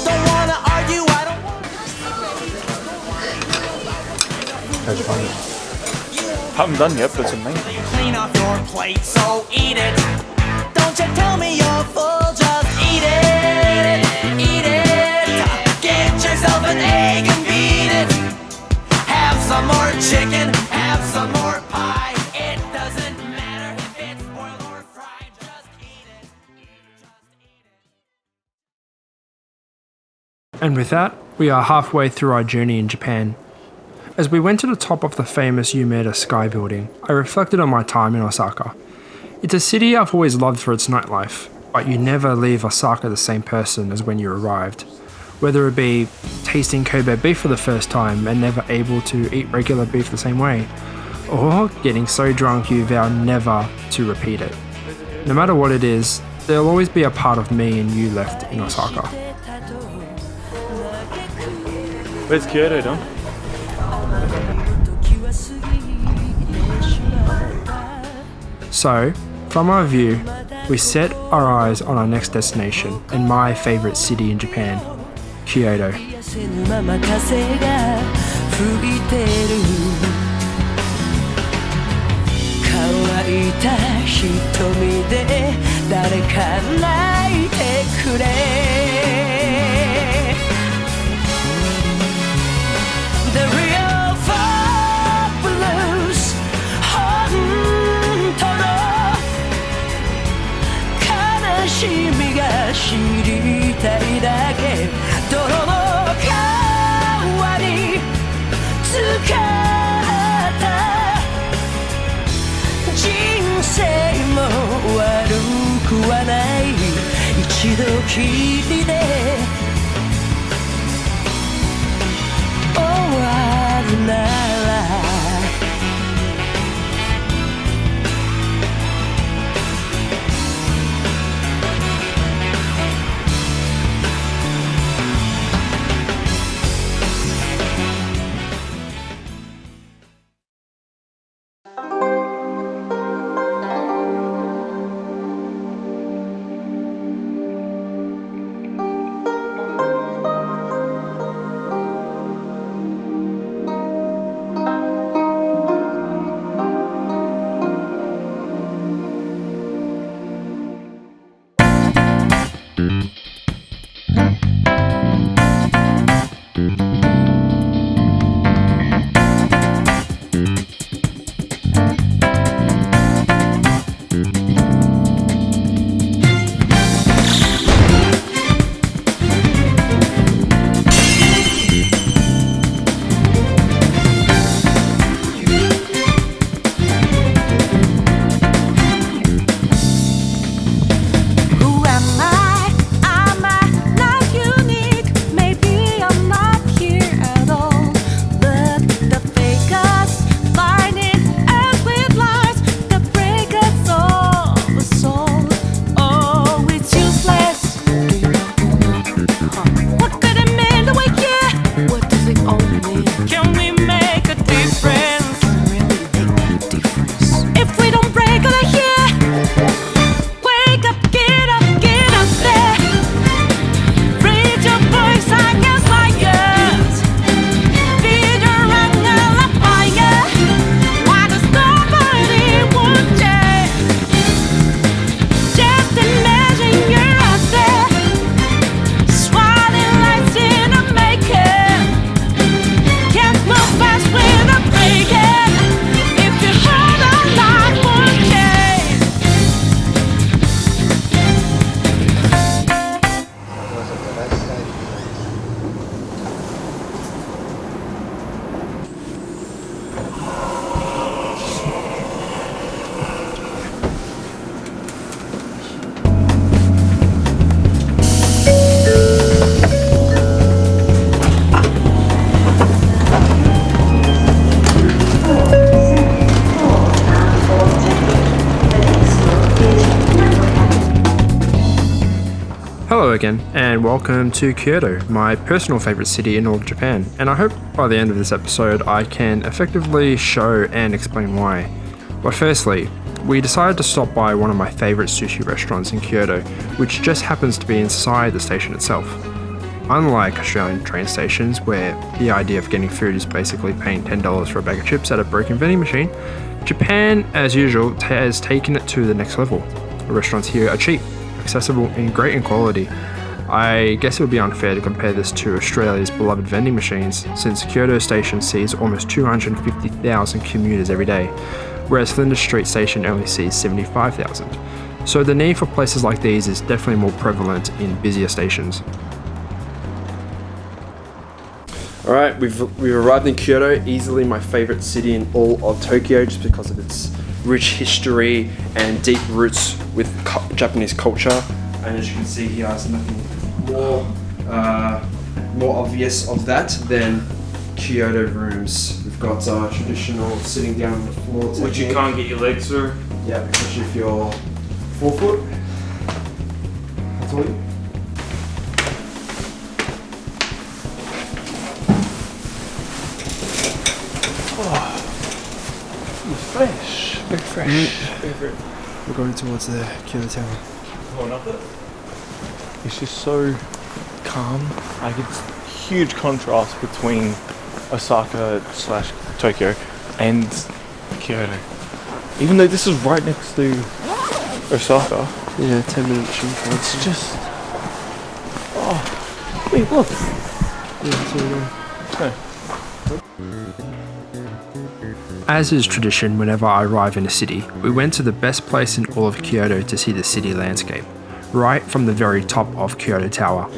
[SPEAKER 5] Don't wanna argue, I don't want.
[SPEAKER 3] How'd you find it?
[SPEAKER 7] Haven't done yet, but it's amazing.
[SPEAKER 5] Clean off your plate, so eat it. Don't you tell me you're full, just eat it, eat it. Get yourself an egg and beat it. Have some more chicken, have some more pie. It doesn't matter if it's boiled or fried, just eat it.
[SPEAKER 4] And with that, we are halfway through our journey in Japan. As we went to the top of the famous Umeda Sky Building, I reflected on my time in Osaka. It's a city I've always loved for its nightlife, but you never leave Osaka the same person as when you arrived. Whether it be tasting Kobe beef for the first time and never able to eat regular beef the same way, or getting so drunk you vow never to repeat it. No matter what it is, there'll always be a part of me and you left in Osaka.
[SPEAKER 7] Where's Kyoto, Don?
[SPEAKER 4] So, from our view, we set our eyes on our next destination and my favourite city in Japan, Kyoto.
[SPEAKER 5] 乾いた瞳で誰か泣いてくれ The real fuck blues 本当の悲しみが知りたいだけ泥の川に浸かった人生も悪くはない一度きりで終わるなら
[SPEAKER 4] Hello again, and welcome to Kyoto, my personal favourite city in all of Japan, and I hope by the end of this episode I can effectively show and explain why. But firstly, we decided to stop by one of my favourite sushi restaurants in Kyoto, which just happens to be inside the station itself. Unlike Australian train stations, where the idea of getting food is basically paying $10 for a bag of chips at a broken vending machine, Japan, as usual, has taken it to the next level. The restaurants here are cheap, accessible, and great in quality. I guess it would be unfair to compare this to Australia's beloved vending machines, since Kyoto Station sees almost 250,000 commuters every day, whereas Flinders Street Station only sees 75,000. So the need for places like these is definitely more prevalent in busier stations. Alright, we've arrived in Kyoto, easily my favourite city in all of Tokyo just because of its rich history and deep roots with Japanese culture. And as you can see here, there's nothing more obvious of that than Kyoto rooms. We've got traditional sitting down on the floor.
[SPEAKER 7] Which you can't get your legs through.
[SPEAKER 4] Yeah, especially if you're 4 foot. That's all you.
[SPEAKER 7] Fresh. Very fresh.
[SPEAKER 4] We're going towards the Kyoto Tower.
[SPEAKER 7] Going up it? It's just so calm. Like, it's huge contrast between Osaka / Tokyo and Kyoto. Even though this is right next to Osaka.
[SPEAKER 4] Yeah, 10-minute train.
[SPEAKER 7] It's just... Oh, wait, look.
[SPEAKER 4] Yeah, that's where we're going. As is tradition whenever I arrive in a city, we went to the best place in all of Kyoto to see the city landscape, right from the very top of Kyoto Tower.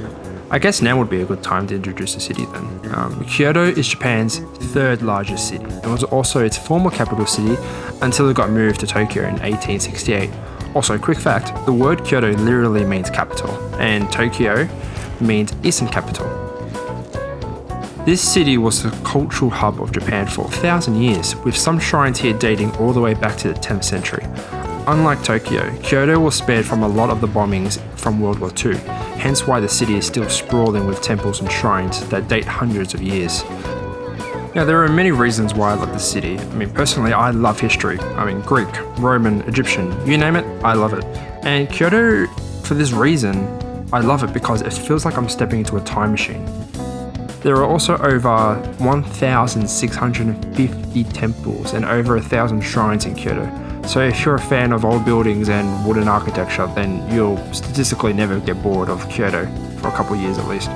[SPEAKER 4] I guess now would be a good time to introduce the city then. Kyoto is Japan's third largest city and was also its former capital city until it got moved to Tokyo in 1868. Also, quick fact, the word Kyoto literally means capital, and Tokyo means eastern capital. This city was the cultural hub of Japan for 1,000 years, with some shrines here dating all the way back to the 10th century. Unlike Tokyo, Kyoto was spared from a lot of the bombings from World War II, hence why the city is still sprawling with temples and shrines that date hundreds of years. Now, there are many reasons why I love this city. I mean, personally, I love history. I mean, Greek, Roman, Egyptian, you name it, I love it. And Kyoto, for this reason, I love it because it feels like I'm stepping into a time machine. There are also over 1,650 temples and over 1,000 shrines in Kyoto. So if you're a fan of old buildings and wooden architecture, then you'll statistically never get bored of Kyoto for a couple of years at least.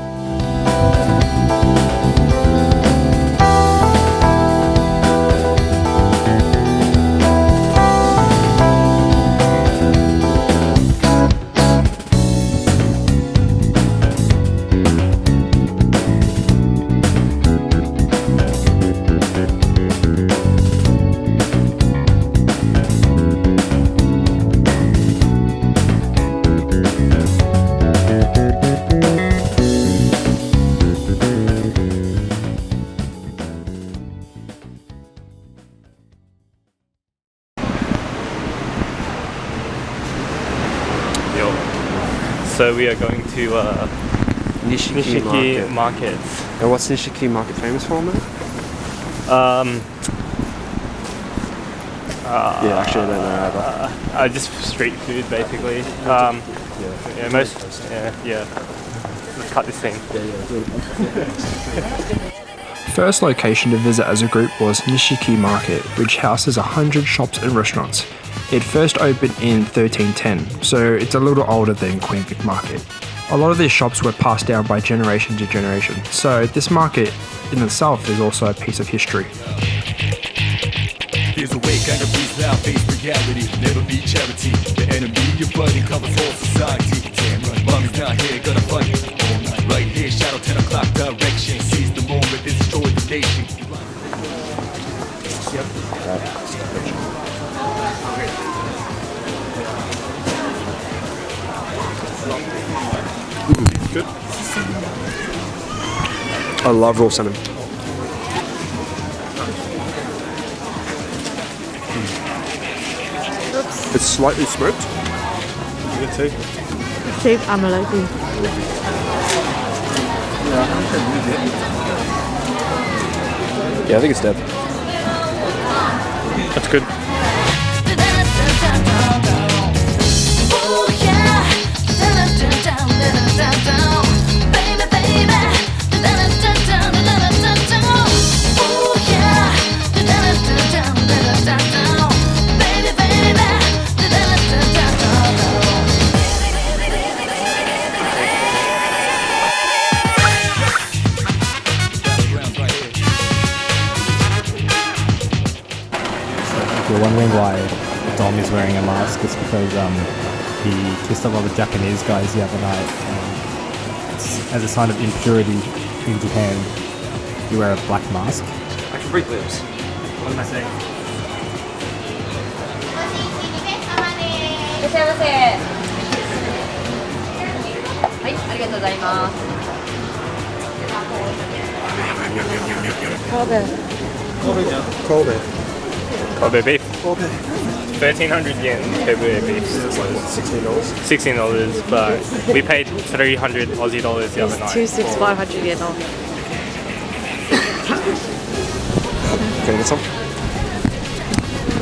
[SPEAKER 6] So we are going to
[SPEAKER 4] Nishiki
[SPEAKER 6] Market.
[SPEAKER 4] And what's Nishiki Market famous for, mate? Yeah, actually I don't know either.
[SPEAKER 6] Just street food, basically. Let's cut this thing.
[SPEAKER 4] First location to visit as a group was Nishiki Market, which houses 100 shops and restaurants. It first opened in 1310, so it's a little older than Queen Vic Market. A lot of these shops were passed down by generation to generation, so this market in itself is also a piece of history.
[SPEAKER 16] There's a way, kind of breathe out, face reality, never be charity. The enemy, your buddy, covers all society. Damn right, mommy's not here, gonna fund it all night. Right here, shadow 10 o'clock direction. Seize the moment, destroy the nation.
[SPEAKER 4] Good. I love raw salmon. It's slightly smoked.
[SPEAKER 7] Good too.
[SPEAKER 2] cheap amylase.
[SPEAKER 3] Yeah, I think it's dead.
[SPEAKER 6] That's good.
[SPEAKER 17] If you're wondering why Dom is wearing a mask, it's because he kissed a lot of Japanese guys the other night. It's as a sign of impurity in Japan, you wear a black mask.
[SPEAKER 3] I can breathe lips.
[SPEAKER 6] What am I saying?
[SPEAKER 18] いらっしゃいませ。はい、ありがとうございます。
[SPEAKER 6] Kobe beef. 1,300 yen Kobe beef.
[SPEAKER 3] It's like what, $16?
[SPEAKER 6] $16, but we paid 300 Aussie dollars the other night.
[SPEAKER 2] 500 yen off.
[SPEAKER 3] Can I get some?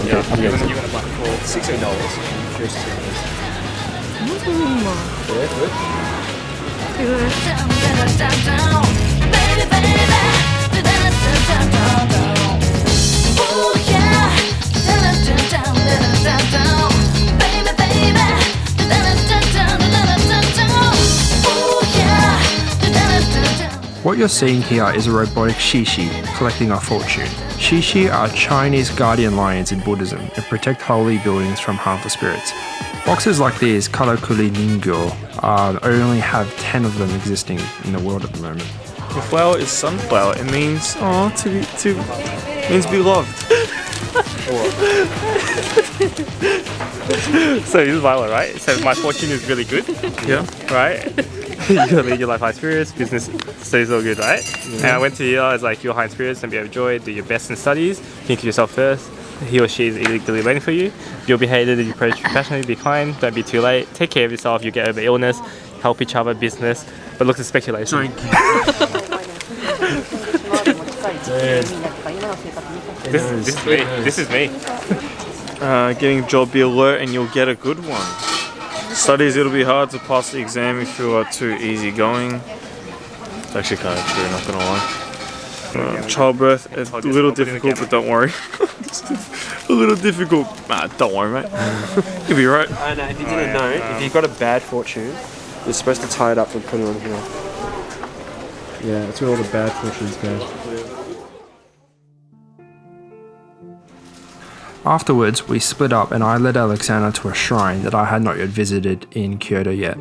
[SPEAKER 6] Yeah,
[SPEAKER 3] I'm
[SPEAKER 6] you're
[SPEAKER 3] getting
[SPEAKER 6] gonna buy it for
[SPEAKER 3] $16. Here's $16. Yeah, good.
[SPEAKER 4] What you're seeing here is a robotic shishi collecting our fortune. Shishi are Chinese guardian lions in Buddhism and protect holy buildings from harmful spirits. Boxes like these, karakuri ningyo, only have 10 of them existing in the world at the moment.
[SPEAKER 7] The flower is sunflower. It means means beloved.
[SPEAKER 6] So this is Violet, right? So my fortune is really good.
[SPEAKER 7] Yeah.
[SPEAKER 6] Right? You gotta lead your life high spirits, business stays all good, right?
[SPEAKER 7] Yeah.
[SPEAKER 6] And I went to the it's like you're high in spirits and be overjoyed, do your best in studies, think of yourself first. He or she is eagerly waiting for you. You'll be hated, you approach compassionately, be kind, don't be too late, take care of yourself, you get over illness, help each other, business, but look at speculation.
[SPEAKER 7] Drink.
[SPEAKER 6] This is me.
[SPEAKER 7] Getting a job, be alert and you'll get a good one. Studies, it'll be hard to pass the exam if you are too easygoing. It's actually kind of true, not gonna lie. Childbirth, it's a little difficult, but don't worry. A little difficult. Nah, don't worry, mate. You'll be right.
[SPEAKER 3] And if you didn't know, if you've got a bad fortune, you're supposed to tie it up and put it on here. Yeah, that's where all the bad fortunes go.
[SPEAKER 4] Afterwards, we split up and I led Alexander to a shrine that I had not yet visited in Kyoto yet.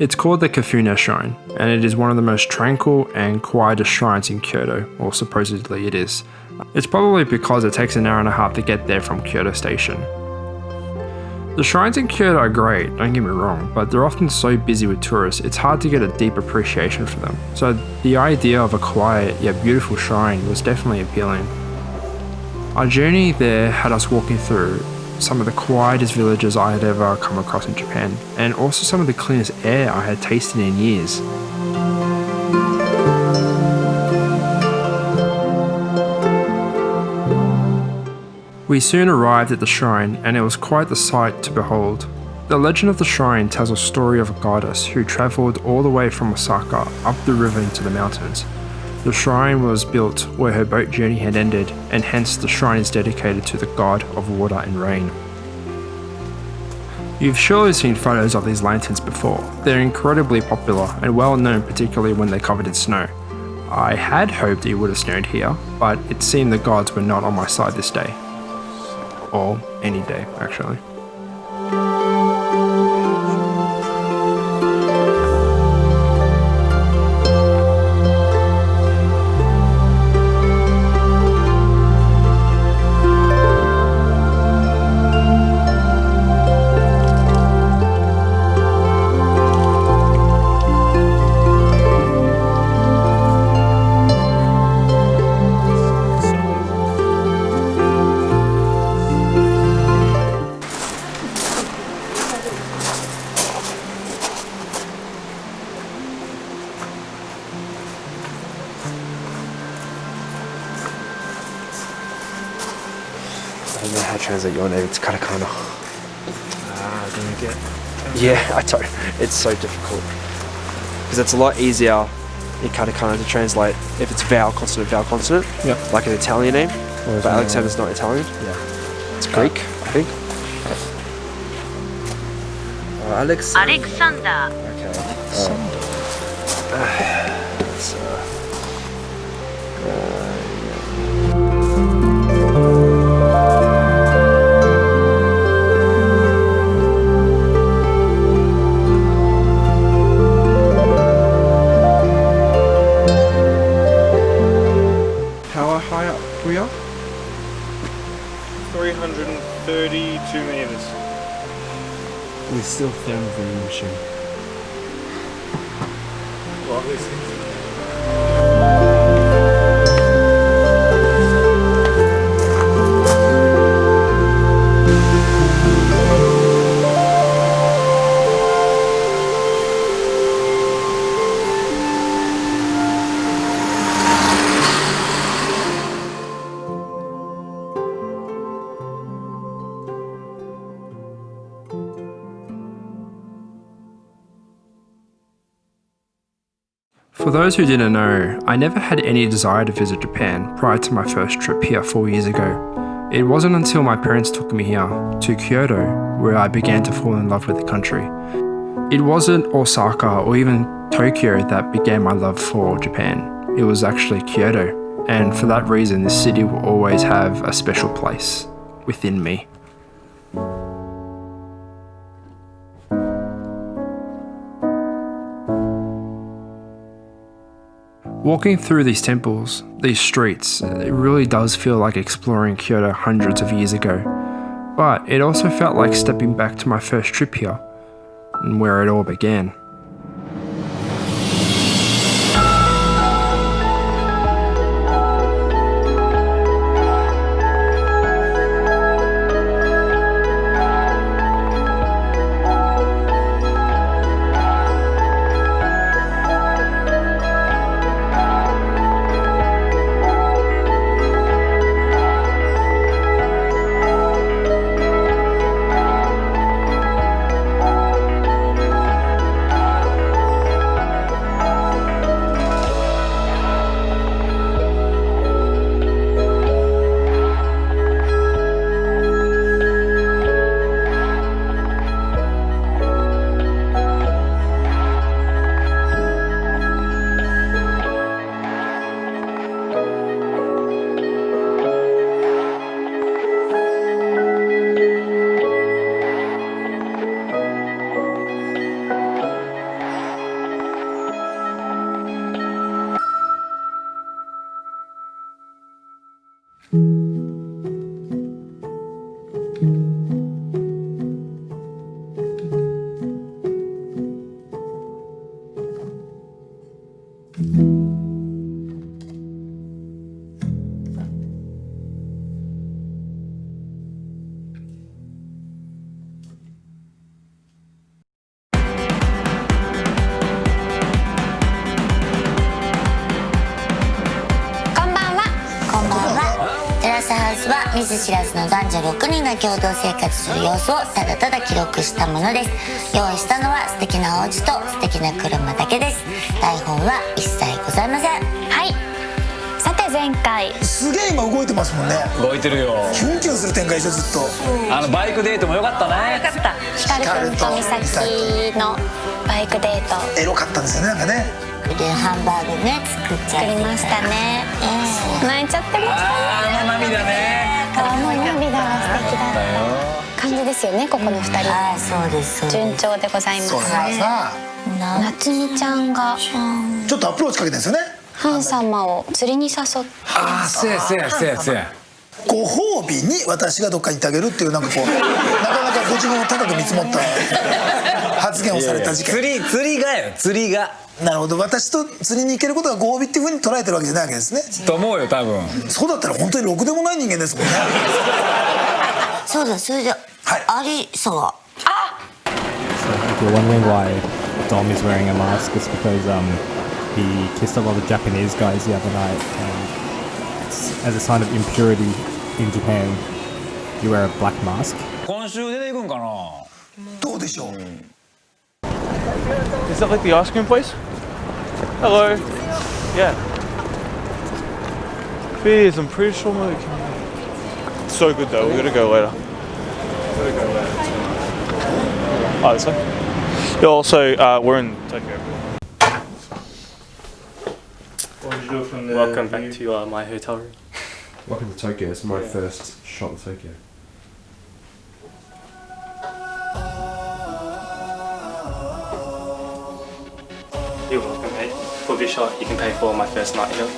[SPEAKER 4] It's called the Kafune Shrine, and it is one of the most tranquil and quietest shrines in Kyoto, or supposedly it is. It's probably because it takes an hour and a half to get there from Kyoto Station. The shrines in Kyoto are great, don't get me wrong, but they're often so busy with tourists, it's hard to get a deep appreciation for them. So the idea of a quiet yet beautiful shrine was definitely appealing. Our journey there had us walking through some of the quietest villages I had ever come across in Japan, and also some of the cleanest air I had tasted in years. We soon arrived at the shrine, and it was quite the sight to behold. The legend of the shrine tells a story of a goddess who travelled all the way from Osaka up the river into the mountains. The shrine was built where her boat journey had ended, and hence the shrine is dedicated to the god of water and rain. You've surely seen photos of these lanterns before. They're incredibly popular and well known, particularly when they're covered in snow. I had hoped it would have snowed here, but it seemed the gods were not on my side this day. Or any day, actually.
[SPEAKER 3] to translate your name. It's katakana.
[SPEAKER 13] Don't get.
[SPEAKER 3] Yeah, I don't. It's so difficult because it's a lot easier in katakana to translate if it's vowel consonant
[SPEAKER 17] Yeah.
[SPEAKER 3] like an Italian name.
[SPEAKER 17] Or
[SPEAKER 3] But Alexander's not Italian.
[SPEAKER 17] Yeah.
[SPEAKER 3] It's Greek, I think.
[SPEAKER 2] Alexander.
[SPEAKER 3] Okay. It's, how high up we are?
[SPEAKER 6] 332 meters.
[SPEAKER 17] We're still thermal machine.
[SPEAKER 6] Well, this is.
[SPEAKER 4] For those who didn't know, I never had any desire to visit Japan prior to my first trip here 4 years ago. It wasn't until my parents took me here, to Kyoto, where I began to fall in love with the country. It wasn't Osaka or even Tokyo that began my love for Japan. It was actually Kyoto, and for that reason this city will always have a special place within me. Walking through these temples, these streets, it really does feel like exploring Kyoto hundreds of years ago. But it also felt like stepping back to my first trip here, and where it all began.
[SPEAKER 19] テラスハウスは見ず知らずの男女6人が共同生活する様子をただただ記録したものです。用意したのは素敵なお家と素敵な車だけです。台本は一切ございません。はい、さて前回
[SPEAKER 20] すげえ今動いてますもんね。
[SPEAKER 21] 動いてるよ。
[SPEAKER 20] キュンキュンする展開でしょずっと。
[SPEAKER 21] バイクデートも良かったね。
[SPEAKER 19] よかった。光くんと美咲のバイクデート
[SPEAKER 20] エロかったんですよね、なんかね。
[SPEAKER 19] ハンバーグね作りましたね。泣いちゃってました。
[SPEAKER 21] あの涙ね。
[SPEAKER 19] あの涙が素敵だった感じですよね、ここの2人。そうです。順調でございます。夏美ちゃんが
[SPEAKER 20] ちょっとアプローチかけてるんですよね。
[SPEAKER 19] ハン様を釣りに誘って。
[SPEAKER 21] せや。
[SPEAKER 20] ご褒美に私がどっかに行ってあげるっていうなんかこうなかなかご自分を高く見積もった発言をされた事件。
[SPEAKER 21] 釣りが。
[SPEAKER 20] なるほど、私と釣りに行けることがご褒美っていうふうに捉えてるわけじゃないわけですね。
[SPEAKER 21] と思うよ多分。
[SPEAKER 20] そうだったら本当にろくでもない人間ですもんね。
[SPEAKER 19] そうだ、それでアリサは。
[SPEAKER 17] If you're wondering why Dom is wearing a mask, it's because he kissed a lot of Japanese guys the other night, and it's as a sign of impurity in Japan. you wear a black mask.
[SPEAKER 21] 今週出ていくんかな。
[SPEAKER 20] どうでしょう
[SPEAKER 7] Is that like the ice cream place? Hello. Yeah. Beers, I'm pretty sure we can. So good though, we gotta go later. Oh, this way? Yeah, also, we're in Tokyo.
[SPEAKER 6] What did you do from the Welcome back to my hotel room.
[SPEAKER 3] Welcome to Tokyo. It's my first shot in Tokyo.
[SPEAKER 6] You're welcome, mate. For this shot, you can pay for my first night here.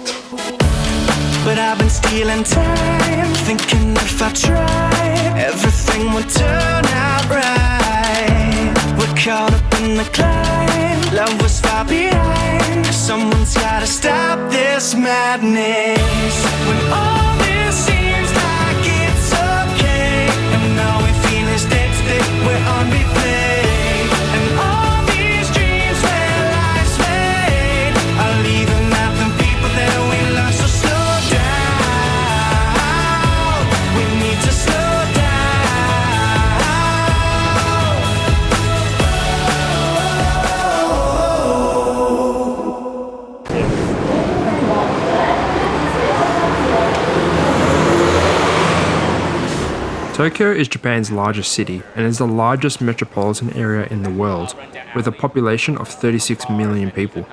[SPEAKER 5] But I've been stealing time, thinking if I tried, everything would turn out right. We're caught up in the climb, love was far behind. Someone's gotta stop this madness. When all this seems like it's okay, and all we feel is dead stick, we're on replay. And all these dreams where life's made are leaving out the people that we love. So slow down, we need to slow
[SPEAKER 4] Tokyo is Japan's largest city and is the largest metropolitan area in the world, with a population of 36 million people.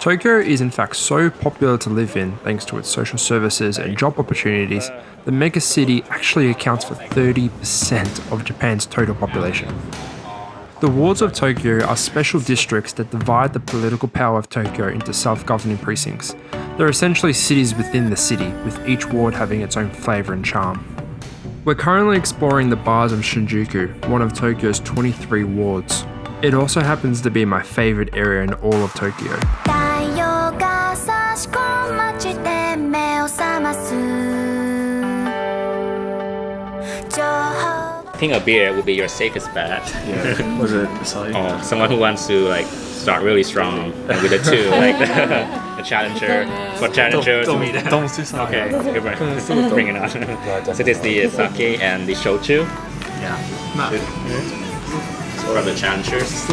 [SPEAKER 4] Tokyo is in fact so popular to live in thanks to its social services and job opportunities, the mega city actually accounts for 30% of Japan's total population. The wards of Tokyo are special districts that divide the political power of Tokyo into self-governing precincts. They're essentially cities within the city, with each ward having its own flavour and charm. We're currently exploring the bars of Shinjuku, one of Tokyo's 23 wards. It also happens to be my favourite area in all of Tokyo.
[SPEAKER 1] I think a beer would be your safest bet.
[SPEAKER 7] Yeah. Was it
[SPEAKER 1] Oh, someone who wants to like start really strong and with a 2, like a challenger. For challenger to me. Okay, bring it on. So this is the sake and the shochu.
[SPEAKER 7] Yeah.
[SPEAKER 1] From the challengers.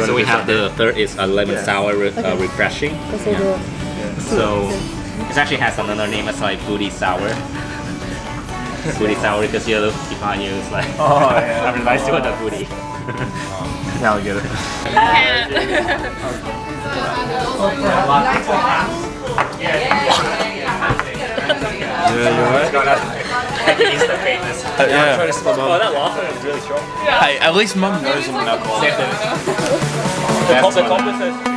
[SPEAKER 1] So we have the third is a lemon sour refreshing. So it actually has another name. It's like booty sour. Booty sour because you look behind you is like I realized you want the booty.
[SPEAKER 7] Now I get it.
[SPEAKER 3] Yeah, you're right.
[SPEAKER 1] He's the famous.
[SPEAKER 7] Yeah.
[SPEAKER 3] Trying to spell
[SPEAKER 1] Oh, that waffle is really strong.
[SPEAKER 7] Hey, at least mum knows I'm not alcohol.
[SPEAKER 1] The competition.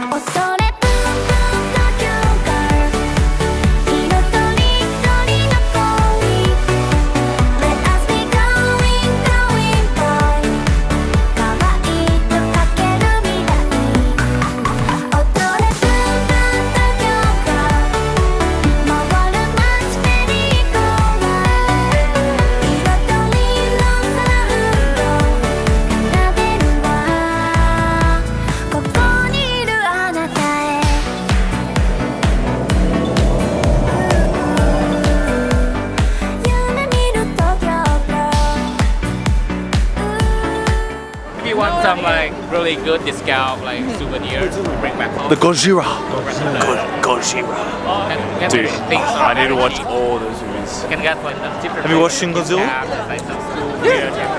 [SPEAKER 1] Some like really good discount like souvenirs to bring back home.
[SPEAKER 7] The Gojira.
[SPEAKER 1] Gojira.
[SPEAKER 7] Dude, I need to watch all those movies.
[SPEAKER 1] You can get like different.
[SPEAKER 7] Have you watched Shin Godzilla?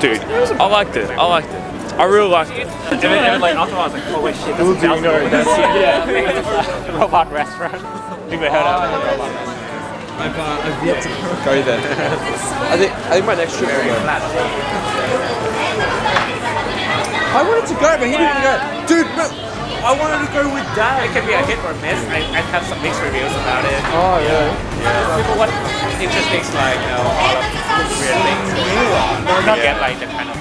[SPEAKER 7] Dude, I liked it. I really liked it.
[SPEAKER 1] And then like after I was like, holy shit, this is robot restaurant. I think they heard of it.
[SPEAKER 3] I've yet to go there. I think my next trip will go. I wanted to go, but he didn't go. Dude, no, I wanted to go with Dad.
[SPEAKER 1] It can be a hit or miss. I have some mixed reviews about it.
[SPEAKER 3] Oh yeah.
[SPEAKER 1] People want interesting like all of weird things. Or not get like the kind of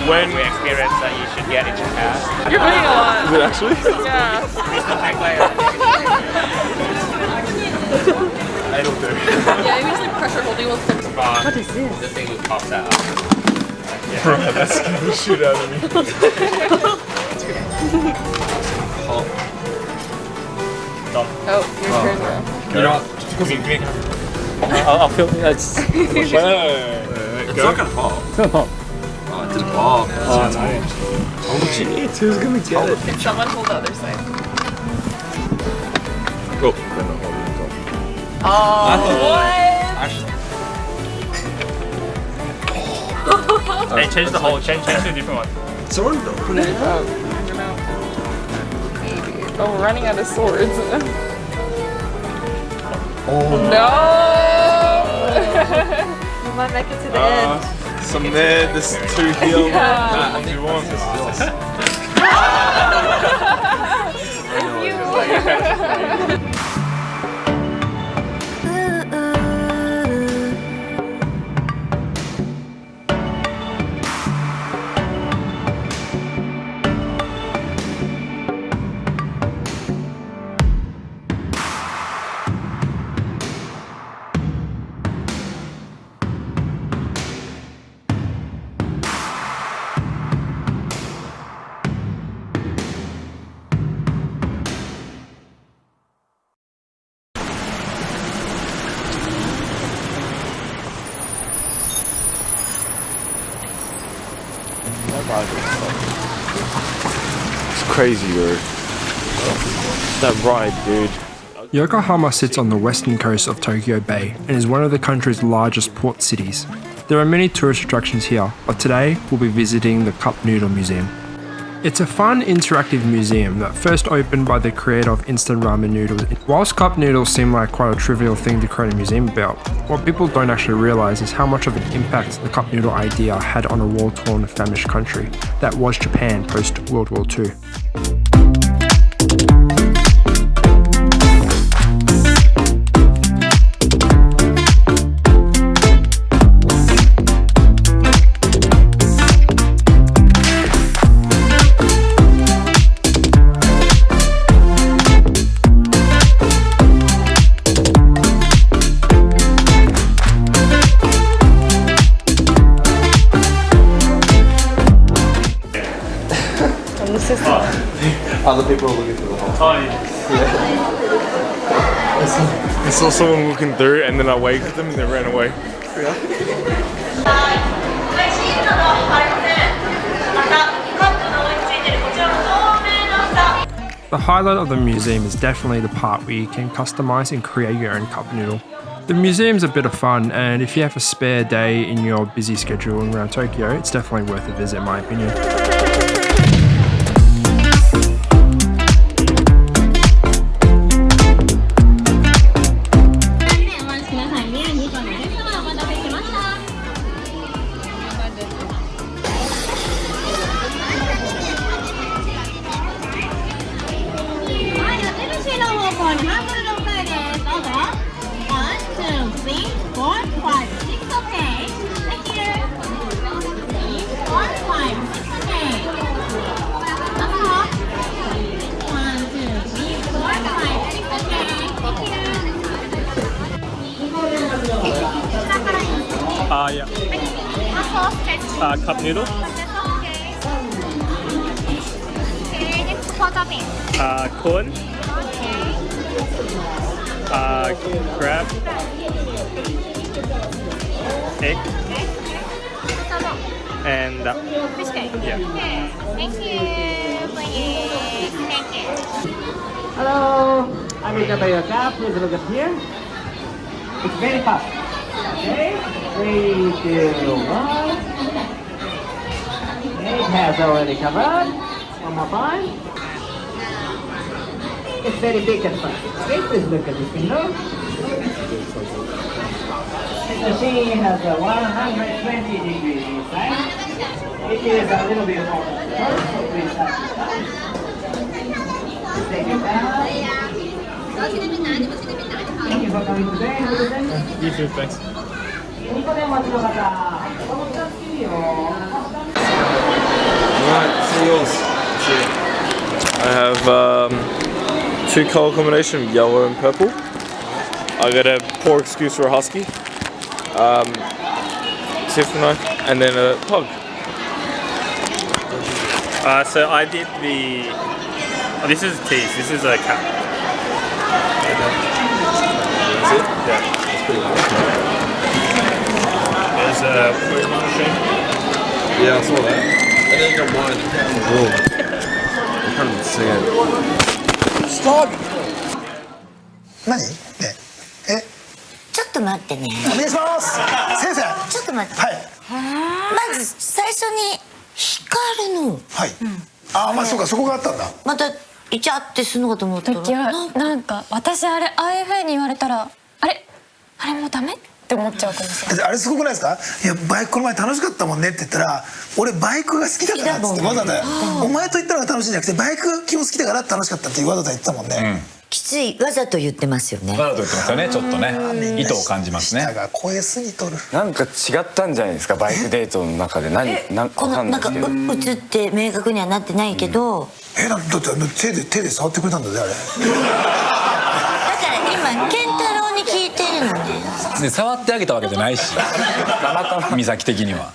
[SPEAKER 1] weird experience that you should get in Japan.
[SPEAKER 2] You're playing a lot.
[SPEAKER 7] Is it actually?
[SPEAKER 2] Yeah.
[SPEAKER 7] It'll do.
[SPEAKER 2] Yeah, maybe just like pressure holding will fix.
[SPEAKER 1] What is this? This thing will pop out.
[SPEAKER 7] Bro, that scared the shit out of me.
[SPEAKER 2] Oh, your turn, bro.
[SPEAKER 1] You know what? I'll film it. That's.
[SPEAKER 7] Wait.
[SPEAKER 3] Osaka Pop.
[SPEAKER 6] Pop.
[SPEAKER 3] Oh, to the Pop.
[SPEAKER 6] Oh, nice.
[SPEAKER 3] Who's gonna get it?
[SPEAKER 18] Can someone hold the other side?
[SPEAKER 3] Oh,
[SPEAKER 18] Oh, what?
[SPEAKER 6] Hey, change the whole. Change to a different one.
[SPEAKER 3] Someone open it up.
[SPEAKER 18] Oh, we're running out of swords.
[SPEAKER 3] Oh
[SPEAKER 18] no! You might make it to the end.
[SPEAKER 7] Some there, there's two here.
[SPEAKER 18] Yeah.
[SPEAKER 7] Nah, two ones. It's crazy, bro. That ride, dude.
[SPEAKER 4] Yokohama sits on the western coast of Tokyo Bay and is one of the country's largest port cities. There are many tourist attractions here, but today we'll be visiting the Cup Noodle Museum. It's a fun, interactive museum that first opened by the creator of instant ramen noodles. Whilst cup noodles seem like quite a trivial thing to create a museum about, what people don't actually realise is how much of an impact the cup noodle idea had on a war-torn, famished country that was Japan post-World War II.
[SPEAKER 3] Other people are looking through the hole.
[SPEAKER 6] Oh, yeah.
[SPEAKER 7] I saw someone looking through and then I waved at them and they ran away.
[SPEAKER 4] The highlight of the museum is definitely the part where you can customize and create your own cup noodle. The museum's a bit of fun, and if you have a spare day in your busy schedule around Tokyo, it's definitely worth a visit in my opinion.
[SPEAKER 6] Yeah. Cup noodle. Corn. Crab. Egg. And yeah.
[SPEAKER 15] Thank you, please. Thank you.
[SPEAKER 14] Hello, arigato yoka. Please look up here. It's very fast. Okay, 3, 2, 1. Okay, it has already covered. One more time. It's very big and fast. Okay, please look at this window. The machine has a 120 degrees inside. It is a little bit more short, so please have to stop. Take it down. Thank you for coming today.
[SPEAKER 6] You too, thanks.
[SPEAKER 7] Alright, see yours. I have two colour combination, yellow and purple. I got a poor excuse for a husky, Tiffany, and then a pug.
[SPEAKER 6] So I did the. Oh, this is tease. This is a cat.
[SPEAKER 3] Is it?
[SPEAKER 6] Yeah.
[SPEAKER 3] It's pretty cool.
[SPEAKER 6] There's
[SPEAKER 3] Yeah, I saw that. And then you got mine. Whoa. I can't even see it. Stop!
[SPEAKER 20] 何ねえ
[SPEAKER 19] ちょっと待ってね。
[SPEAKER 20] お願いします先生。
[SPEAKER 19] ちょっと待って。
[SPEAKER 20] はい。
[SPEAKER 19] まず最初に光るの。
[SPEAKER 20] はい。ああまあそうかそこがあったんだ。
[SPEAKER 19] またイチャってするのかと思ったら。
[SPEAKER 9] 時はなんか私あれああいう風に言われたらあれもうダメって思っちゃうかもしれない。
[SPEAKER 20] あれすごくないですか？いやバイクこの前楽しかったもんねって言ったら俺バイクが好きだからっつってわざわざお前と言ったのが楽しいんじゃなくてバイク基本好きだから楽しかったってわざわざ言ってたもんね。
[SPEAKER 19] きついわざと言ってますよね。
[SPEAKER 21] わざと言ってますよねちょっとね意図を感じますね。
[SPEAKER 20] 舌が超えすぎとる。
[SPEAKER 22] なんか違ったんじゃないですかバイクデートの中でなんかわかんないですけど。
[SPEAKER 19] 映って明確にはなってないけど。
[SPEAKER 20] だって手で触ってくれたんだねあれ。
[SPEAKER 19] だから今健太郎に聞いてるのね。
[SPEAKER 21] で触ってあげたわけじゃないし美咲的には。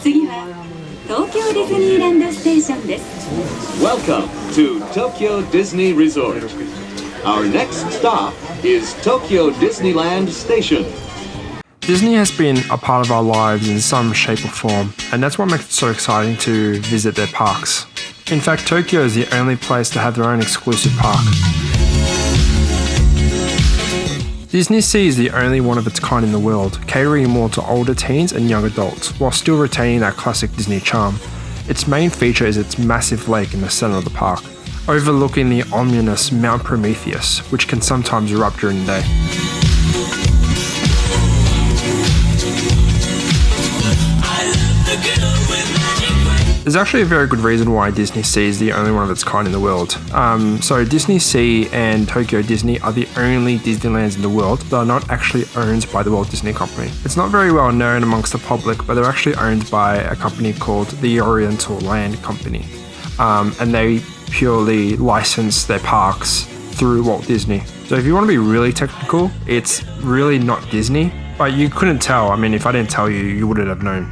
[SPEAKER 23] 次は東京ディズニーランドステーションです。
[SPEAKER 24] Welcome to Tokyo Disney Resort. Our next stop is Tokyo Disneyland Station.
[SPEAKER 4] Disney has been a part of our lives in some shape or form, and that's what makes it so exciting to visit their parks. In fact, Tokyo is the only place to have their own exclusive park. Disney Sea is the only one of its kind in the world, catering more to older teens and young adults, while still retaining that classic Disney charm. Its main feature is its massive lake in the center of the park, overlooking the ominous Mount Prometheus, which can sometimes erupt during the day. There's actually a very good reason why Disney Sea is the only one of its kind in the world. So Disney Sea and Tokyo Disney are the only Disneylands in the world that are not actually owned by the Walt Disney Company. It's not very well known amongst the public, but they're actually owned by a company called the Oriental Land Company. And they purely license their parks through Walt Disney. So if you want to be really technical, it's really not Disney, but you couldn't tell. I mean, if I didn't tell you, you wouldn't have known.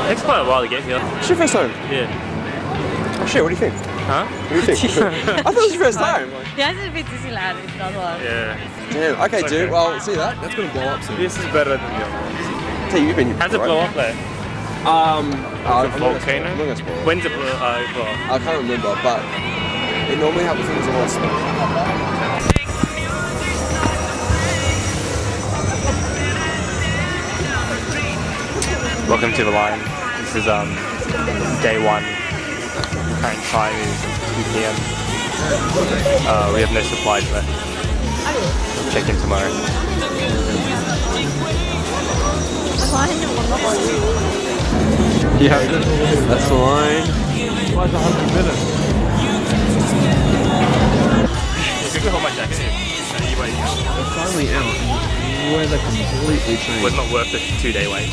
[SPEAKER 6] It takes quite a while to get here.
[SPEAKER 3] It's your first time?
[SPEAKER 6] Yeah.
[SPEAKER 3] Oh shit, what do you think?
[SPEAKER 6] Huh?
[SPEAKER 3] What do you think? I thought it was your first time.
[SPEAKER 18] Yeah, it's a bit Disneyland. It's not one.
[SPEAKER 6] Yeah.
[SPEAKER 3] Damn, okay,
[SPEAKER 6] It's
[SPEAKER 3] dude.
[SPEAKER 6] okay.
[SPEAKER 3] Well, see that? That's gonna blow up soon.
[SPEAKER 6] This is better than the other ones.
[SPEAKER 3] Tell you, you've been here.
[SPEAKER 6] How's it
[SPEAKER 3] before,
[SPEAKER 6] blow
[SPEAKER 3] right?
[SPEAKER 6] up there?
[SPEAKER 3] I'm not gonna
[SPEAKER 6] volcano?
[SPEAKER 3] I'm not gonna spoil it.
[SPEAKER 6] When's it blow up?
[SPEAKER 3] I can't remember, but it normally happens when there's a lot of smoke.
[SPEAKER 6] Welcome to the line. This is day one. Current time is 2 p.m. We have no supplies left. Check in tomorrow.
[SPEAKER 3] Yeah, that's the line. Why is 100 minutes?
[SPEAKER 6] Hold my jacket in.
[SPEAKER 3] We're finally out. Weather completely changed.
[SPEAKER 6] Was not worth the 2-day wait.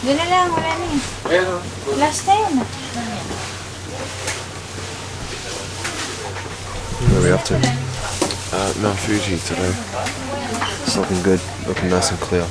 [SPEAKER 9] Doon na lang, wala na eh. Last time.
[SPEAKER 3] Where are we up to? Mount Fuji today. It's looking good, looking nice and clear.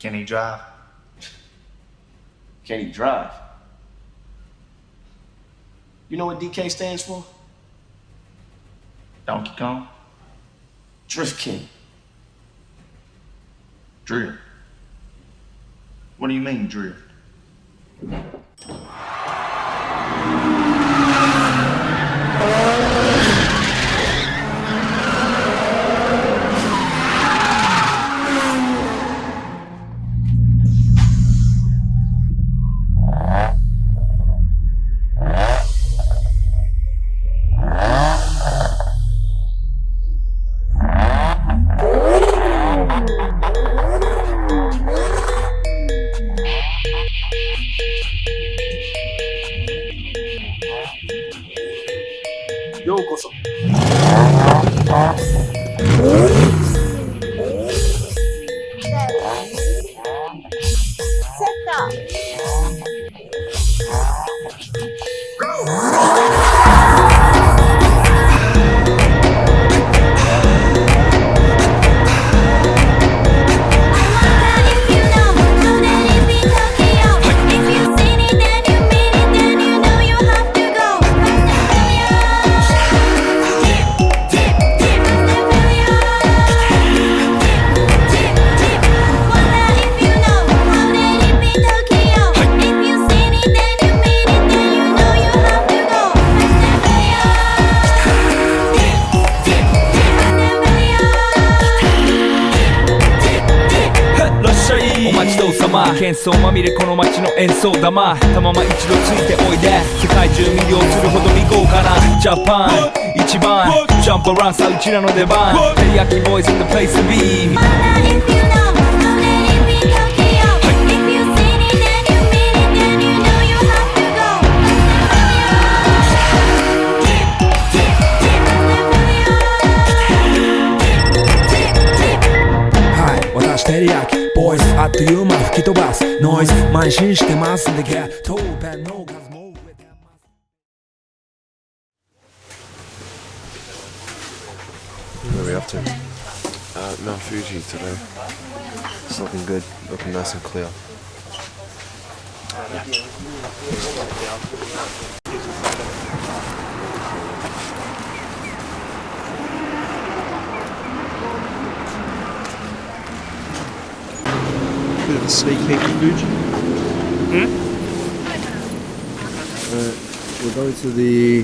[SPEAKER 8] Can he drive?
[SPEAKER 10] Can he drive? You know what DK stands for?
[SPEAKER 8] Donkey Kong?
[SPEAKER 10] Drift King.
[SPEAKER 8] Drift. What do you mean, drift?
[SPEAKER 11] 喧騒まみれこの街の演奏玉たまま一度ついておいで世界中魅了するほどに豪華なジャパン一番ジャンプアランさうちらの出番テリヤキボーイズ in the place to be私テリヤキボイスあっという間吹き飛ばすノイズ慢心してますんでゲットペンの数も増えてます
[SPEAKER 3] Where are we up to? Mount Fuji today. It's looking good, looking nice and clear. Bit of a sneak peek of Fuji. We're going to the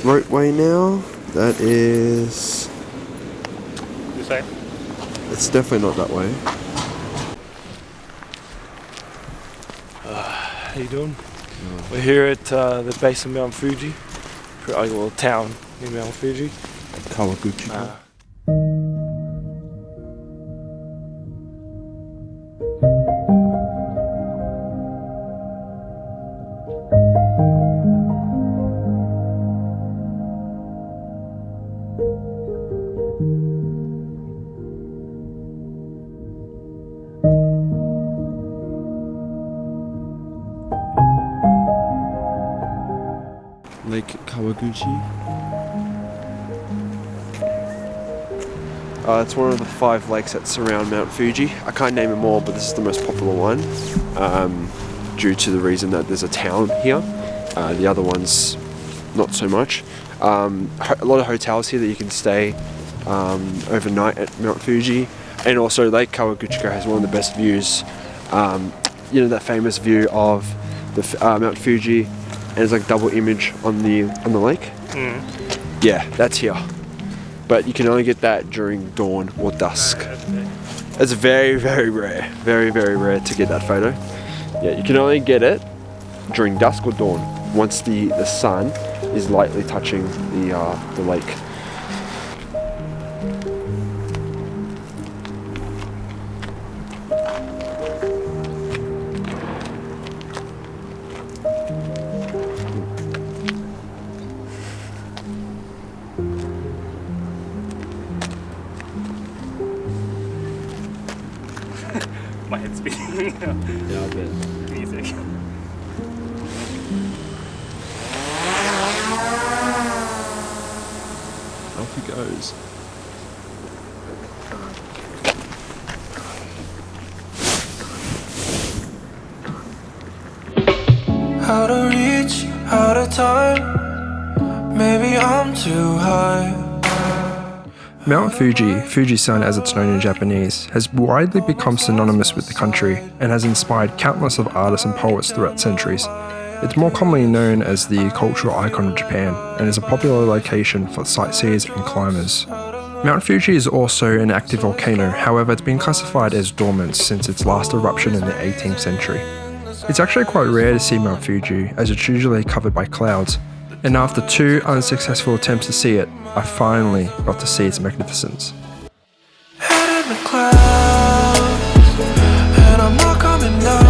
[SPEAKER 3] ropeway now. That is...
[SPEAKER 6] You say?
[SPEAKER 3] It's definitely not that way.
[SPEAKER 7] How you doing? We're here at the base of Mount Fuji. A little town near Mount Fuji.
[SPEAKER 3] Kawaguchi. Lake Kawaguchi. It's one of the 5 lakes that surround Mount Fuji. I can't name them all, but this is the most popular one, due to the reason that there's a town here. The other ones not so much. A lot of hotels here that you can stay overnight at Mount Fuji, and also Lake Kawaguchiko has one of the best views. You know, that famous view of the Mount Fuji, and it's like double image on the lake. Yeah, that's here, but you can only get that during dawn or dusk. It's very, very rare, very, very rare to get that photo. Yeah, you can only get it during dusk or dawn, once the sun is lightly touching the lake.
[SPEAKER 6] My head's spinning.
[SPEAKER 1] Yeah, okay.
[SPEAKER 6] Music.
[SPEAKER 7] Off he goes.
[SPEAKER 5] Out of reach, out of time. Maybe I'm too high.
[SPEAKER 4] Mount Fuji, Fujisan as it's known in Japanese, has widely become synonymous with the country and has inspired countless of artists and poets throughout centuries. It's more commonly known as the cultural icon of Japan and is a popular location for sightseers and climbers. Mount Fuji is also an active volcano, however it's been classified as dormant since its last eruption in the 18th century. It's actually quite rare to see Mount Fuji, as it's usually covered by clouds, and after 2 unsuccessful attempts to see it, I finally got to see its magnificence.
[SPEAKER 5] Head in the clouds, and I'm not coming down.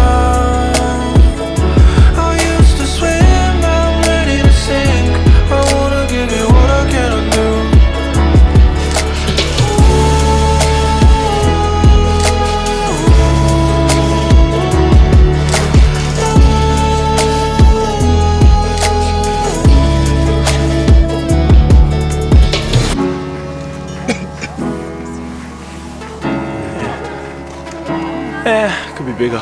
[SPEAKER 5] I used to swim, I'm ready to sink. I wanna give you what I cannot do.
[SPEAKER 3] Could be bigger.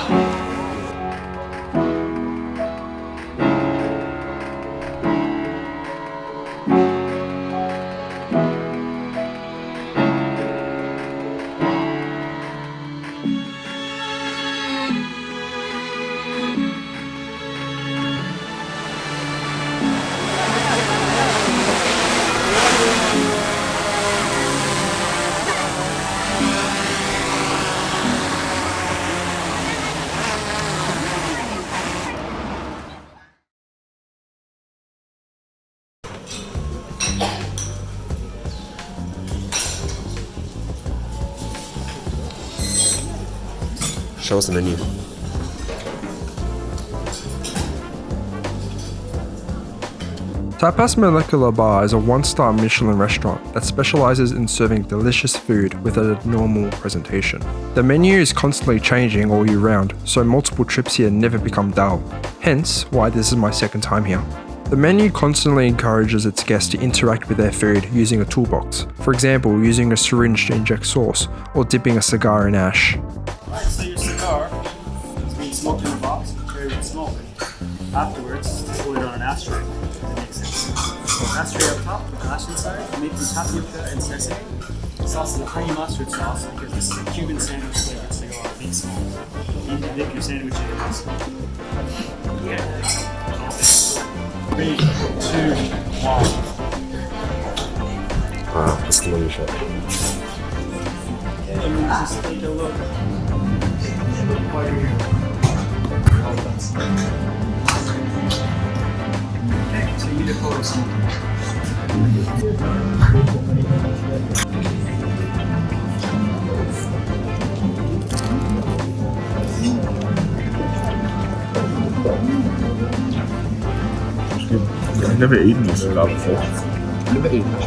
[SPEAKER 3] Show us the menu.
[SPEAKER 4] Tapas Molecular Bar is a 1-star Michelin restaurant that specializes in serving delicious food with a normal presentation. The menu is constantly changing all year round, so multiple trips here never become dull, hence why this is my second time here. The menu constantly encourages its guests to interact with their food using a toolbox, for example using a syringe to inject sauce or dipping a cigar in ash.
[SPEAKER 14] Alright, so your cigar is being smoked in a box, carried with smoke. Afterwards, pour it on an ashtray. It makes sense. Ashtray up top, with ash inside, made from tapioca and sesame. Sauce is a honey mustard sauce because this is a Cuban sandwich flavor cigar being smoked. You need to dip your sandwich in this. 3, 2, 1.
[SPEAKER 3] Wow, that's delicious.
[SPEAKER 14] Okay, and then just take a look. Okay, so you need to photo something.
[SPEAKER 7] I've never eaten this cigar before.
[SPEAKER 3] Never eaten it.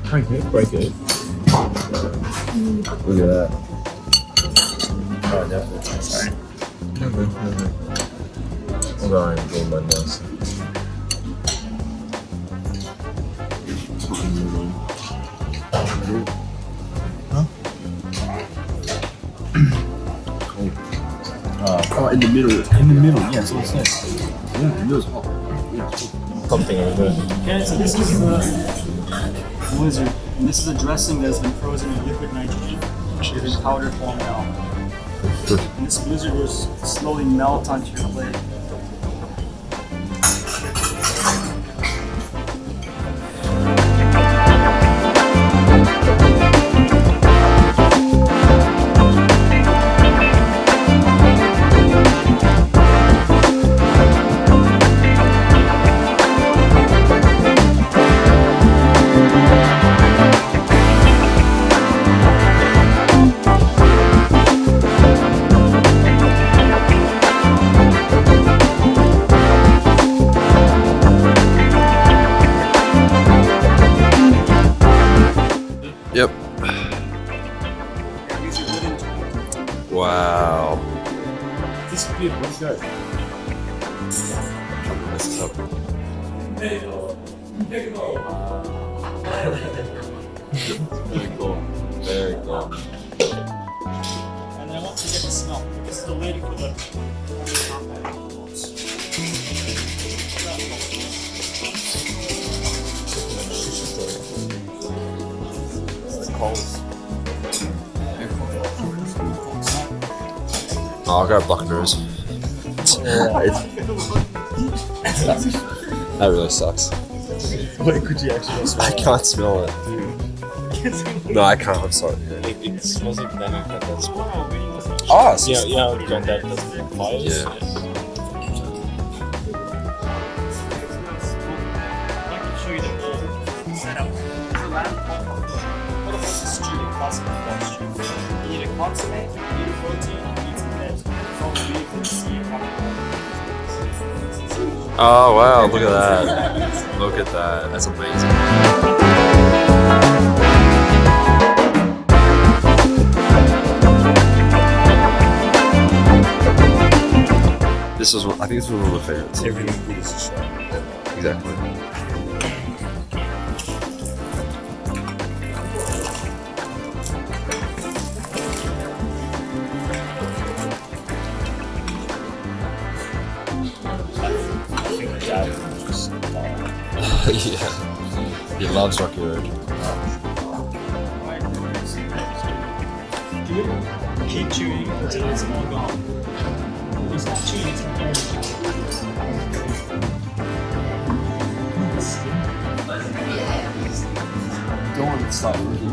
[SPEAKER 7] Okay, break it. Look at that. Oh, no. Sorry. No, no, no. I'll go and do my nails.
[SPEAKER 8] Oh, in the middle. In the middle, yes. Yeah, the middle's hot. Yeah.
[SPEAKER 6] Something like that.
[SPEAKER 14] Okay, so this is the blizzard. And this is a dressing that's been frozen in liquid nitrogen. It is powder form now. And this blizzard will slowly melt onto your plate.
[SPEAKER 4] Yep. Wow.
[SPEAKER 14] This would be a good start.
[SPEAKER 4] This is up.
[SPEAKER 6] Very cool. Very cool.
[SPEAKER 14] And I want to get the smell. This is the lady for the
[SPEAKER 4] Oh, I'll go block nose. That really sucks.
[SPEAKER 6] Wait, could you actually smell
[SPEAKER 4] I can't smell it. No, I can't. I'm sorry.
[SPEAKER 6] It smells like lemon pepper.
[SPEAKER 4] Oh, it's
[SPEAKER 6] yeah, granddad does fires.
[SPEAKER 4] Yeah.
[SPEAKER 14] I can show you the whole setup. It's a lamb portable stew, classic pork stew. You need a consomme, you need a protein, you need some veg. It's all beef and sea
[SPEAKER 4] Oh wow! Look at that! Look at that! That's amazing. This was, I think this was one of my favorites.
[SPEAKER 6] Everything good is a show.
[SPEAKER 4] Exactly. Yeah, he loves Rocky Road.
[SPEAKER 14] Keep chewing until it's all gone. It's not chewing, it's not
[SPEAKER 3] Don't want to start looking.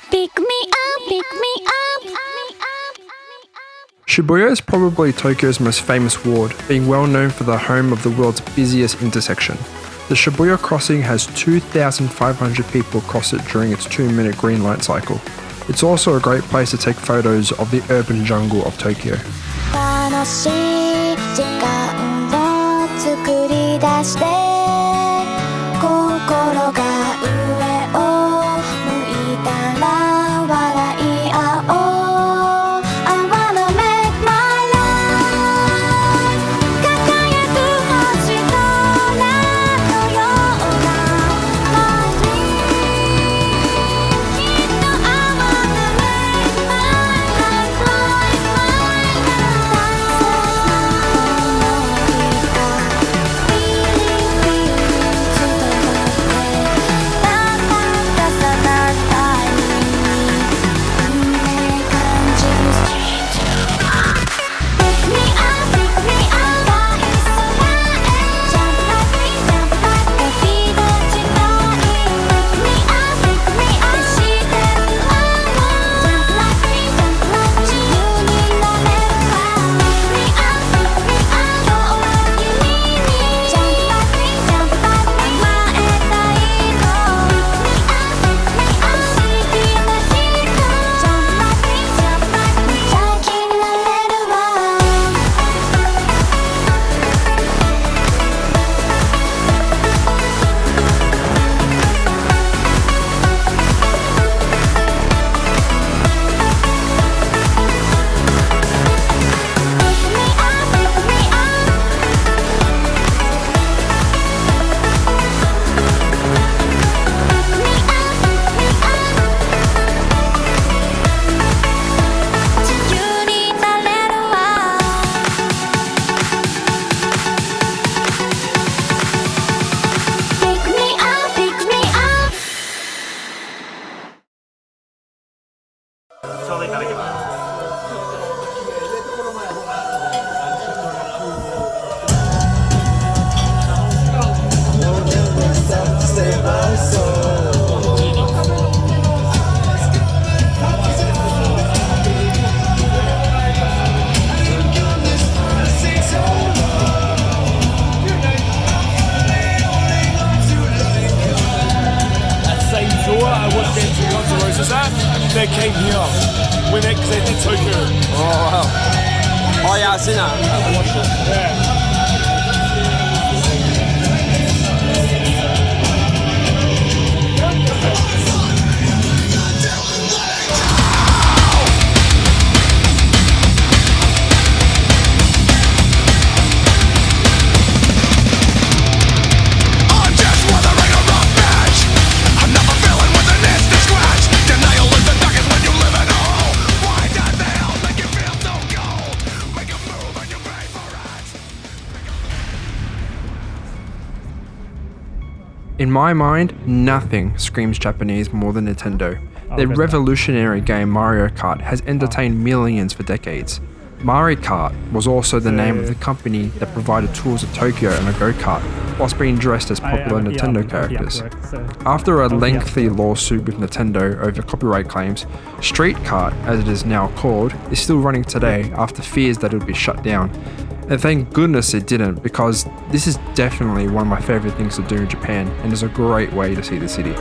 [SPEAKER 9] Pick me up, pick me up.
[SPEAKER 4] Shibuya is probably Tokyo's most famous ward, being well known for the home of the world's busiest intersection. The Shibuya crossing has 2,500 people cross it during its 2-minute green light cycle. It's also a great place to take photos of the urban jungle of Tokyo.
[SPEAKER 9] 楽しい時間を作り出して心が上を向いたら笑い合おう I wanna make my life 輝く星空のような My dream きっと I wanna make my life like mine 大切な想いが Feeling
[SPEAKER 6] いただきます。
[SPEAKER 12] I wasn't there 2 months ago. Is that they came here when they did Tokyo?
[SPEAKER 13] Oh wow! Oh yeah, I've seen that. I watched it.
[SPEAKER 12] Yeah.
[SPEAKER 4] In my mind, nothing screams Japanese more than Nintendo. Their revolutionary game Mario Kart has entertained millions for decades. Mario Kart was also the name of the company that provided tours of Tokyo and a go-kart, whilst being dressed as popular Nintendo characters. After a lengthy lawsuit with Nintendo over copyright claims, Street Kart, as it is now called, is still running today after fears that it would be shut down. And thank goodness it didn't, because this is definitely one of my favourite things to do in Japan and is a great way to see the city.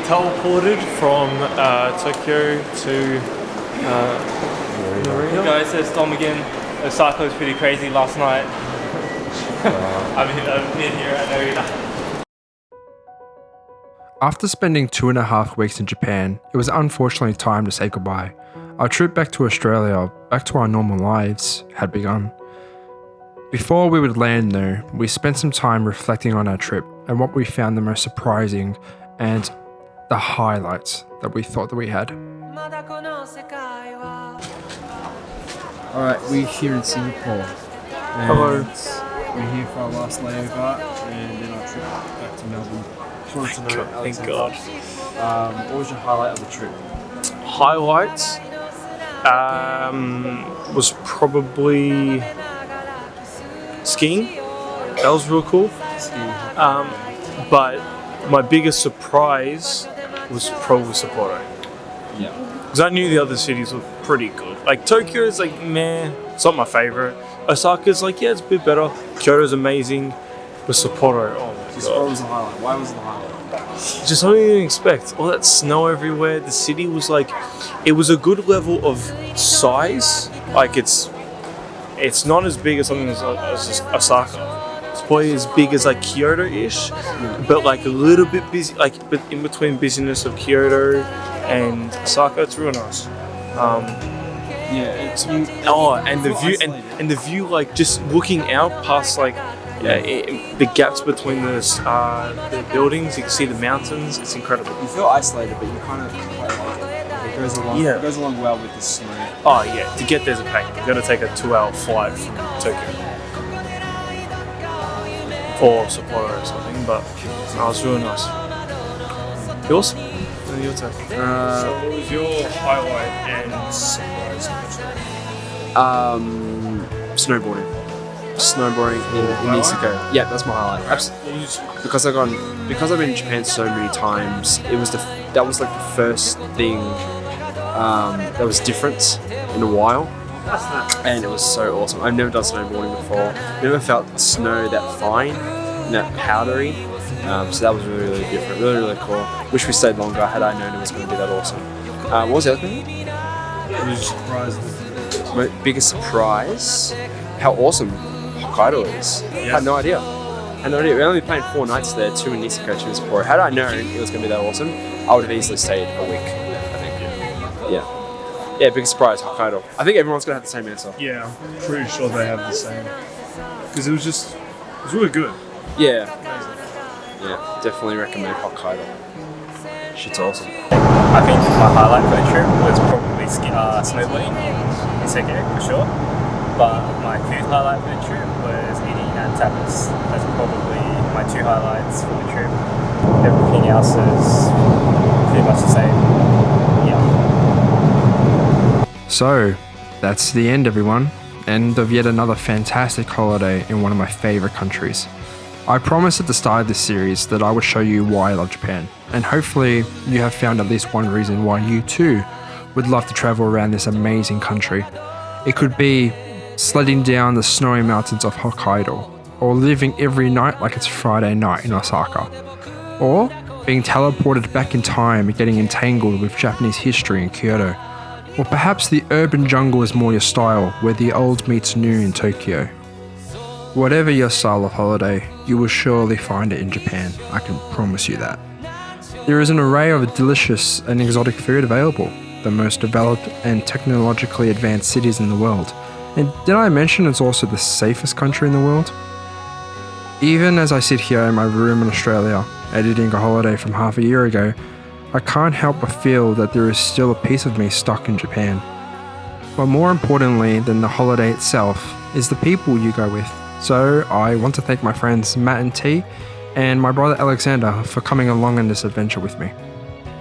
[SPEAKER 7] teleported from Tokyo to Narita. Guys, it's Dom again. Osaka was pretty crazy last night. I'm here at Narita.
[SPEAKER 4] After spending 2.5 weeks in Japan, it was unfortunately time to say goodbye. Our trip back to Australia, back to our normal lives, had begun. Before we would land though, we spent some time reflecting on our trip and what we found the most surprising and the highlights that we thought that we had.
[SPEAKER 8] Alright, we're here in Singapore.
[SPEAKER 7] Hello.
[SPEAKER 8] We're here for our last layover and then our trip back to Melbourne. Just wanted to know,
[SPEAKER 7] Thank God.
[SPEAKER 8] what was your highlight of the trip?
[SPEAKER 7] Highlights was probably skiing. That was real cool. But my biggest surprise was probably Sapporo.
[SPEAKER 8] Yeah.
[SPEAKER 7] Because I knew the other cities were pretty good. Like Tokyo is like meh, it's not my favorite. Osaka's like, yeah, it's a bit better. Kyoto's amazing. But Sapporo, oh my god.
[SPEAKER 8] Sapporo was the highlight. Why was it the highlight?
[SPEAKER 7] Just something you didn't expect. All that snow everywhere. The city was like, it was a good level of size. Like it's not as big as something as Osaka. It's probably as big as like Kyoto-ish, but like a little bit busy. Like, but in between busyness of Kyoto and Osaka, it's real nice.
[SPEAKER 8] Yeah, it's
[SPEAKER 7] and the view and the view, like just looking out past like the gaps between the buildings, you can see the mountains. It's incredible.
[SPEAKER 8] You feel isolated, but you kind of quite like it. It goes along.
[SPEAKER 7] Yeah.
[SPEAKER 8] It goes along well with the snow.
[SPEAKER 7] Oh yeah, to get there's a pain. You got to take a 2-hour flight from Tokyo or Sapporo or something, but it was really nice. Yours? Your turn. So what was your highlight and surprise of the trip?
[SPEAKER 3] Snowboarding in Niseko. Yeah, that's my highlight. Because I've been in Japan so many times, that was like the first thing that was different in a while. And it was so awesome. I've never done snowboarding before. Never felt snow that fine and that powdery. So that was really, really different. Really, really cool. Wish we stayed longer had I known it was going to be that awesome. What was the other thing? My biggest surprise? How awesome Hokkaido is.
[SPEAKER 7] Yeah.
[SPEAKER 3] Had no idea. We only played 4 nights there, 2 in Niseko, 2 in Sapporo. Had I known it was going to be that awesome, I would have easily stayed a week. I think. Yeah, biggest surprise, Hokkaido. I think everyone's going to have the same answer.
[SPEAKER 7] Yeah, I'm pretty sure they have the same. Because it was really good.
[SPEAKER 3] Yeah. Yeah, definitely recommend Hokkaido. Shit's awesome.
[SPEAKER 6] I think my highlight for the trip was probably snowboarding in Niseko for sure. But my food highlight for the trip was eating at tapas. That's probably my 2 highlights for the trip. Everything else is pretty much the same. Yeah.
[SPEAKER 4] So, that's the end, everyone. End of yet another fantastic holiday in one of my favorite countries. I promised at the start of this series that I would show you why I love Japan, and hopefully you have found at least one reason why you too would love to travel around this amazing country. It could be sledding down the snowy mountains of Hokkaido, or living every night like it's Friday night in Osaka, or being teleported back in time and getting entangled with Japanese history in Kyoto, or perhaps the urban jungle is more your style, where the old meets new in Tokyo. Whatever your style of holiday, you will surely find it in Japan, I can promise you that. There is an array of delicious and exotic food available, the most developed and technologically advanced cities in the world. And did I mention it's also the safest country in the world? Even as I sit here in my room in Australia, editing a holiday from half a year ago, I can't help but feel that there is still a piece of me stuck in Japan. But more importantly than the holiday itself is the people you go with. So I want to thank my friends Matt and T and my brother Alexander for coming along on this adventure with me.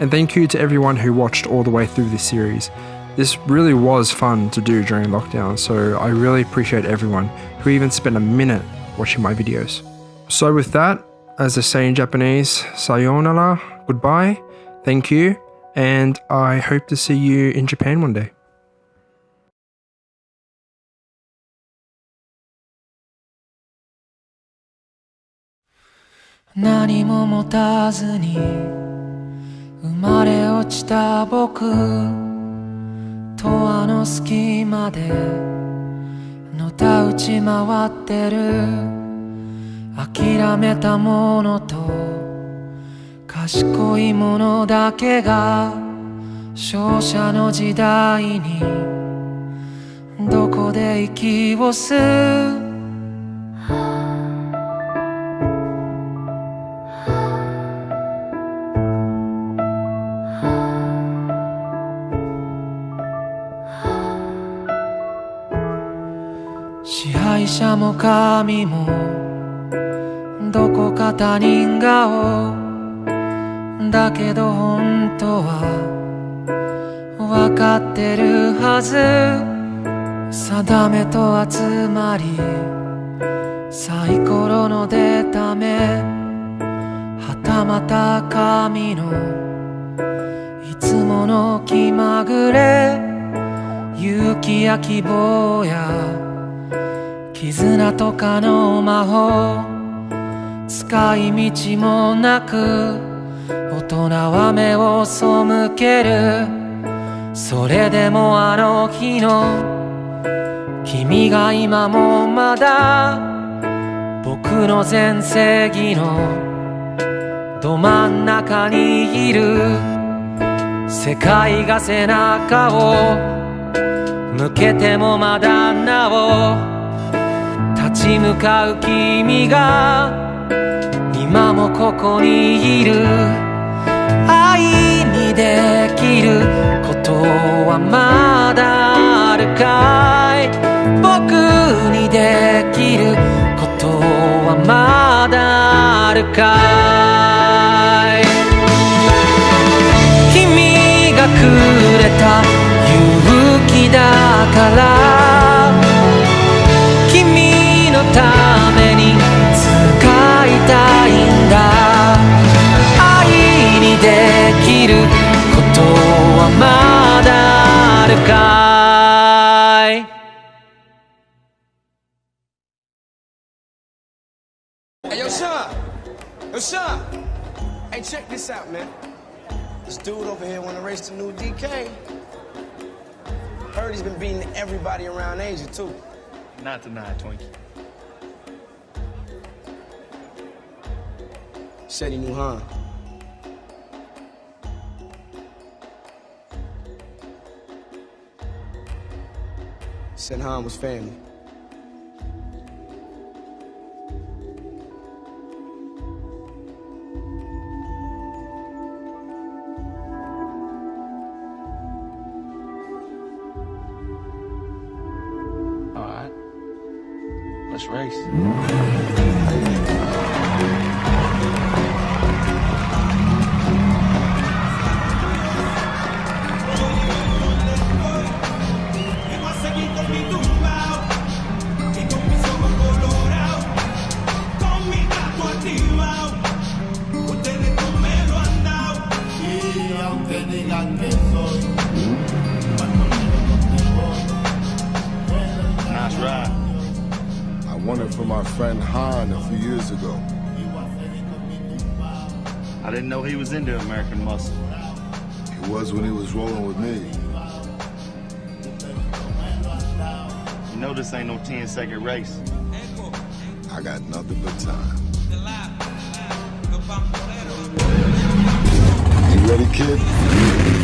[SPEAKER 4] And thank you to everyone who watched all the way through this series. This really was fun to do during lockdown, so I really appreciate everyone who even spent a minute watching my videos. So with that, as they say in Japanese, sayonara, goodbye, thank you, and I hope to see you in Japan one day.
[SPEAKER 5] 何も持たずにまれ落ちた僕とあの隙間でのたうち回ってる諦めたものと賢いものだけが勝者の時代にどこで息を吸う支配者も神もどこか他人顔だけど本当は分かってるはず定めと集まりサイコロの出た目はたまた神のいつもの気まぐれ勇気や希望や絆とかの魔法使い道もなく大人は目を背けるそれでもあの日の君が今もまだ僕の全盛期のど真ん中にいる世界が背中を向けてもまだなお立ち向かう君が今もここにいる愛にできることはまだあるかい僕にできることはまだあるかい君がくれた勇気だから君のために使いたいんだ愛にできることはまだあるかい
[SPEAKER 13] Hey, yo, Sean. Yo, Sean. Hey, check this out, man. This dude over here want to race the new DK. Heard he's been beating everybody around Asia, too.
[SPEAKER 7] Not tonight, Twinkie.
[SPEAKER 13] Said he knew Han. Said Han was family.
[SPEAKER 7] All right. Let's race.
[SPEAKER 12] Nice ride. I won it from our friend Han a few years ago.
[SPEAKER 7] I didn't know he was into American muscle.
[SPEAKER 12] He was when he was rolling with me.
[SPEAKER 7] You know this ain't no 10-second race.
[SPEAKER 12] I got nothing but time. You ready, kid?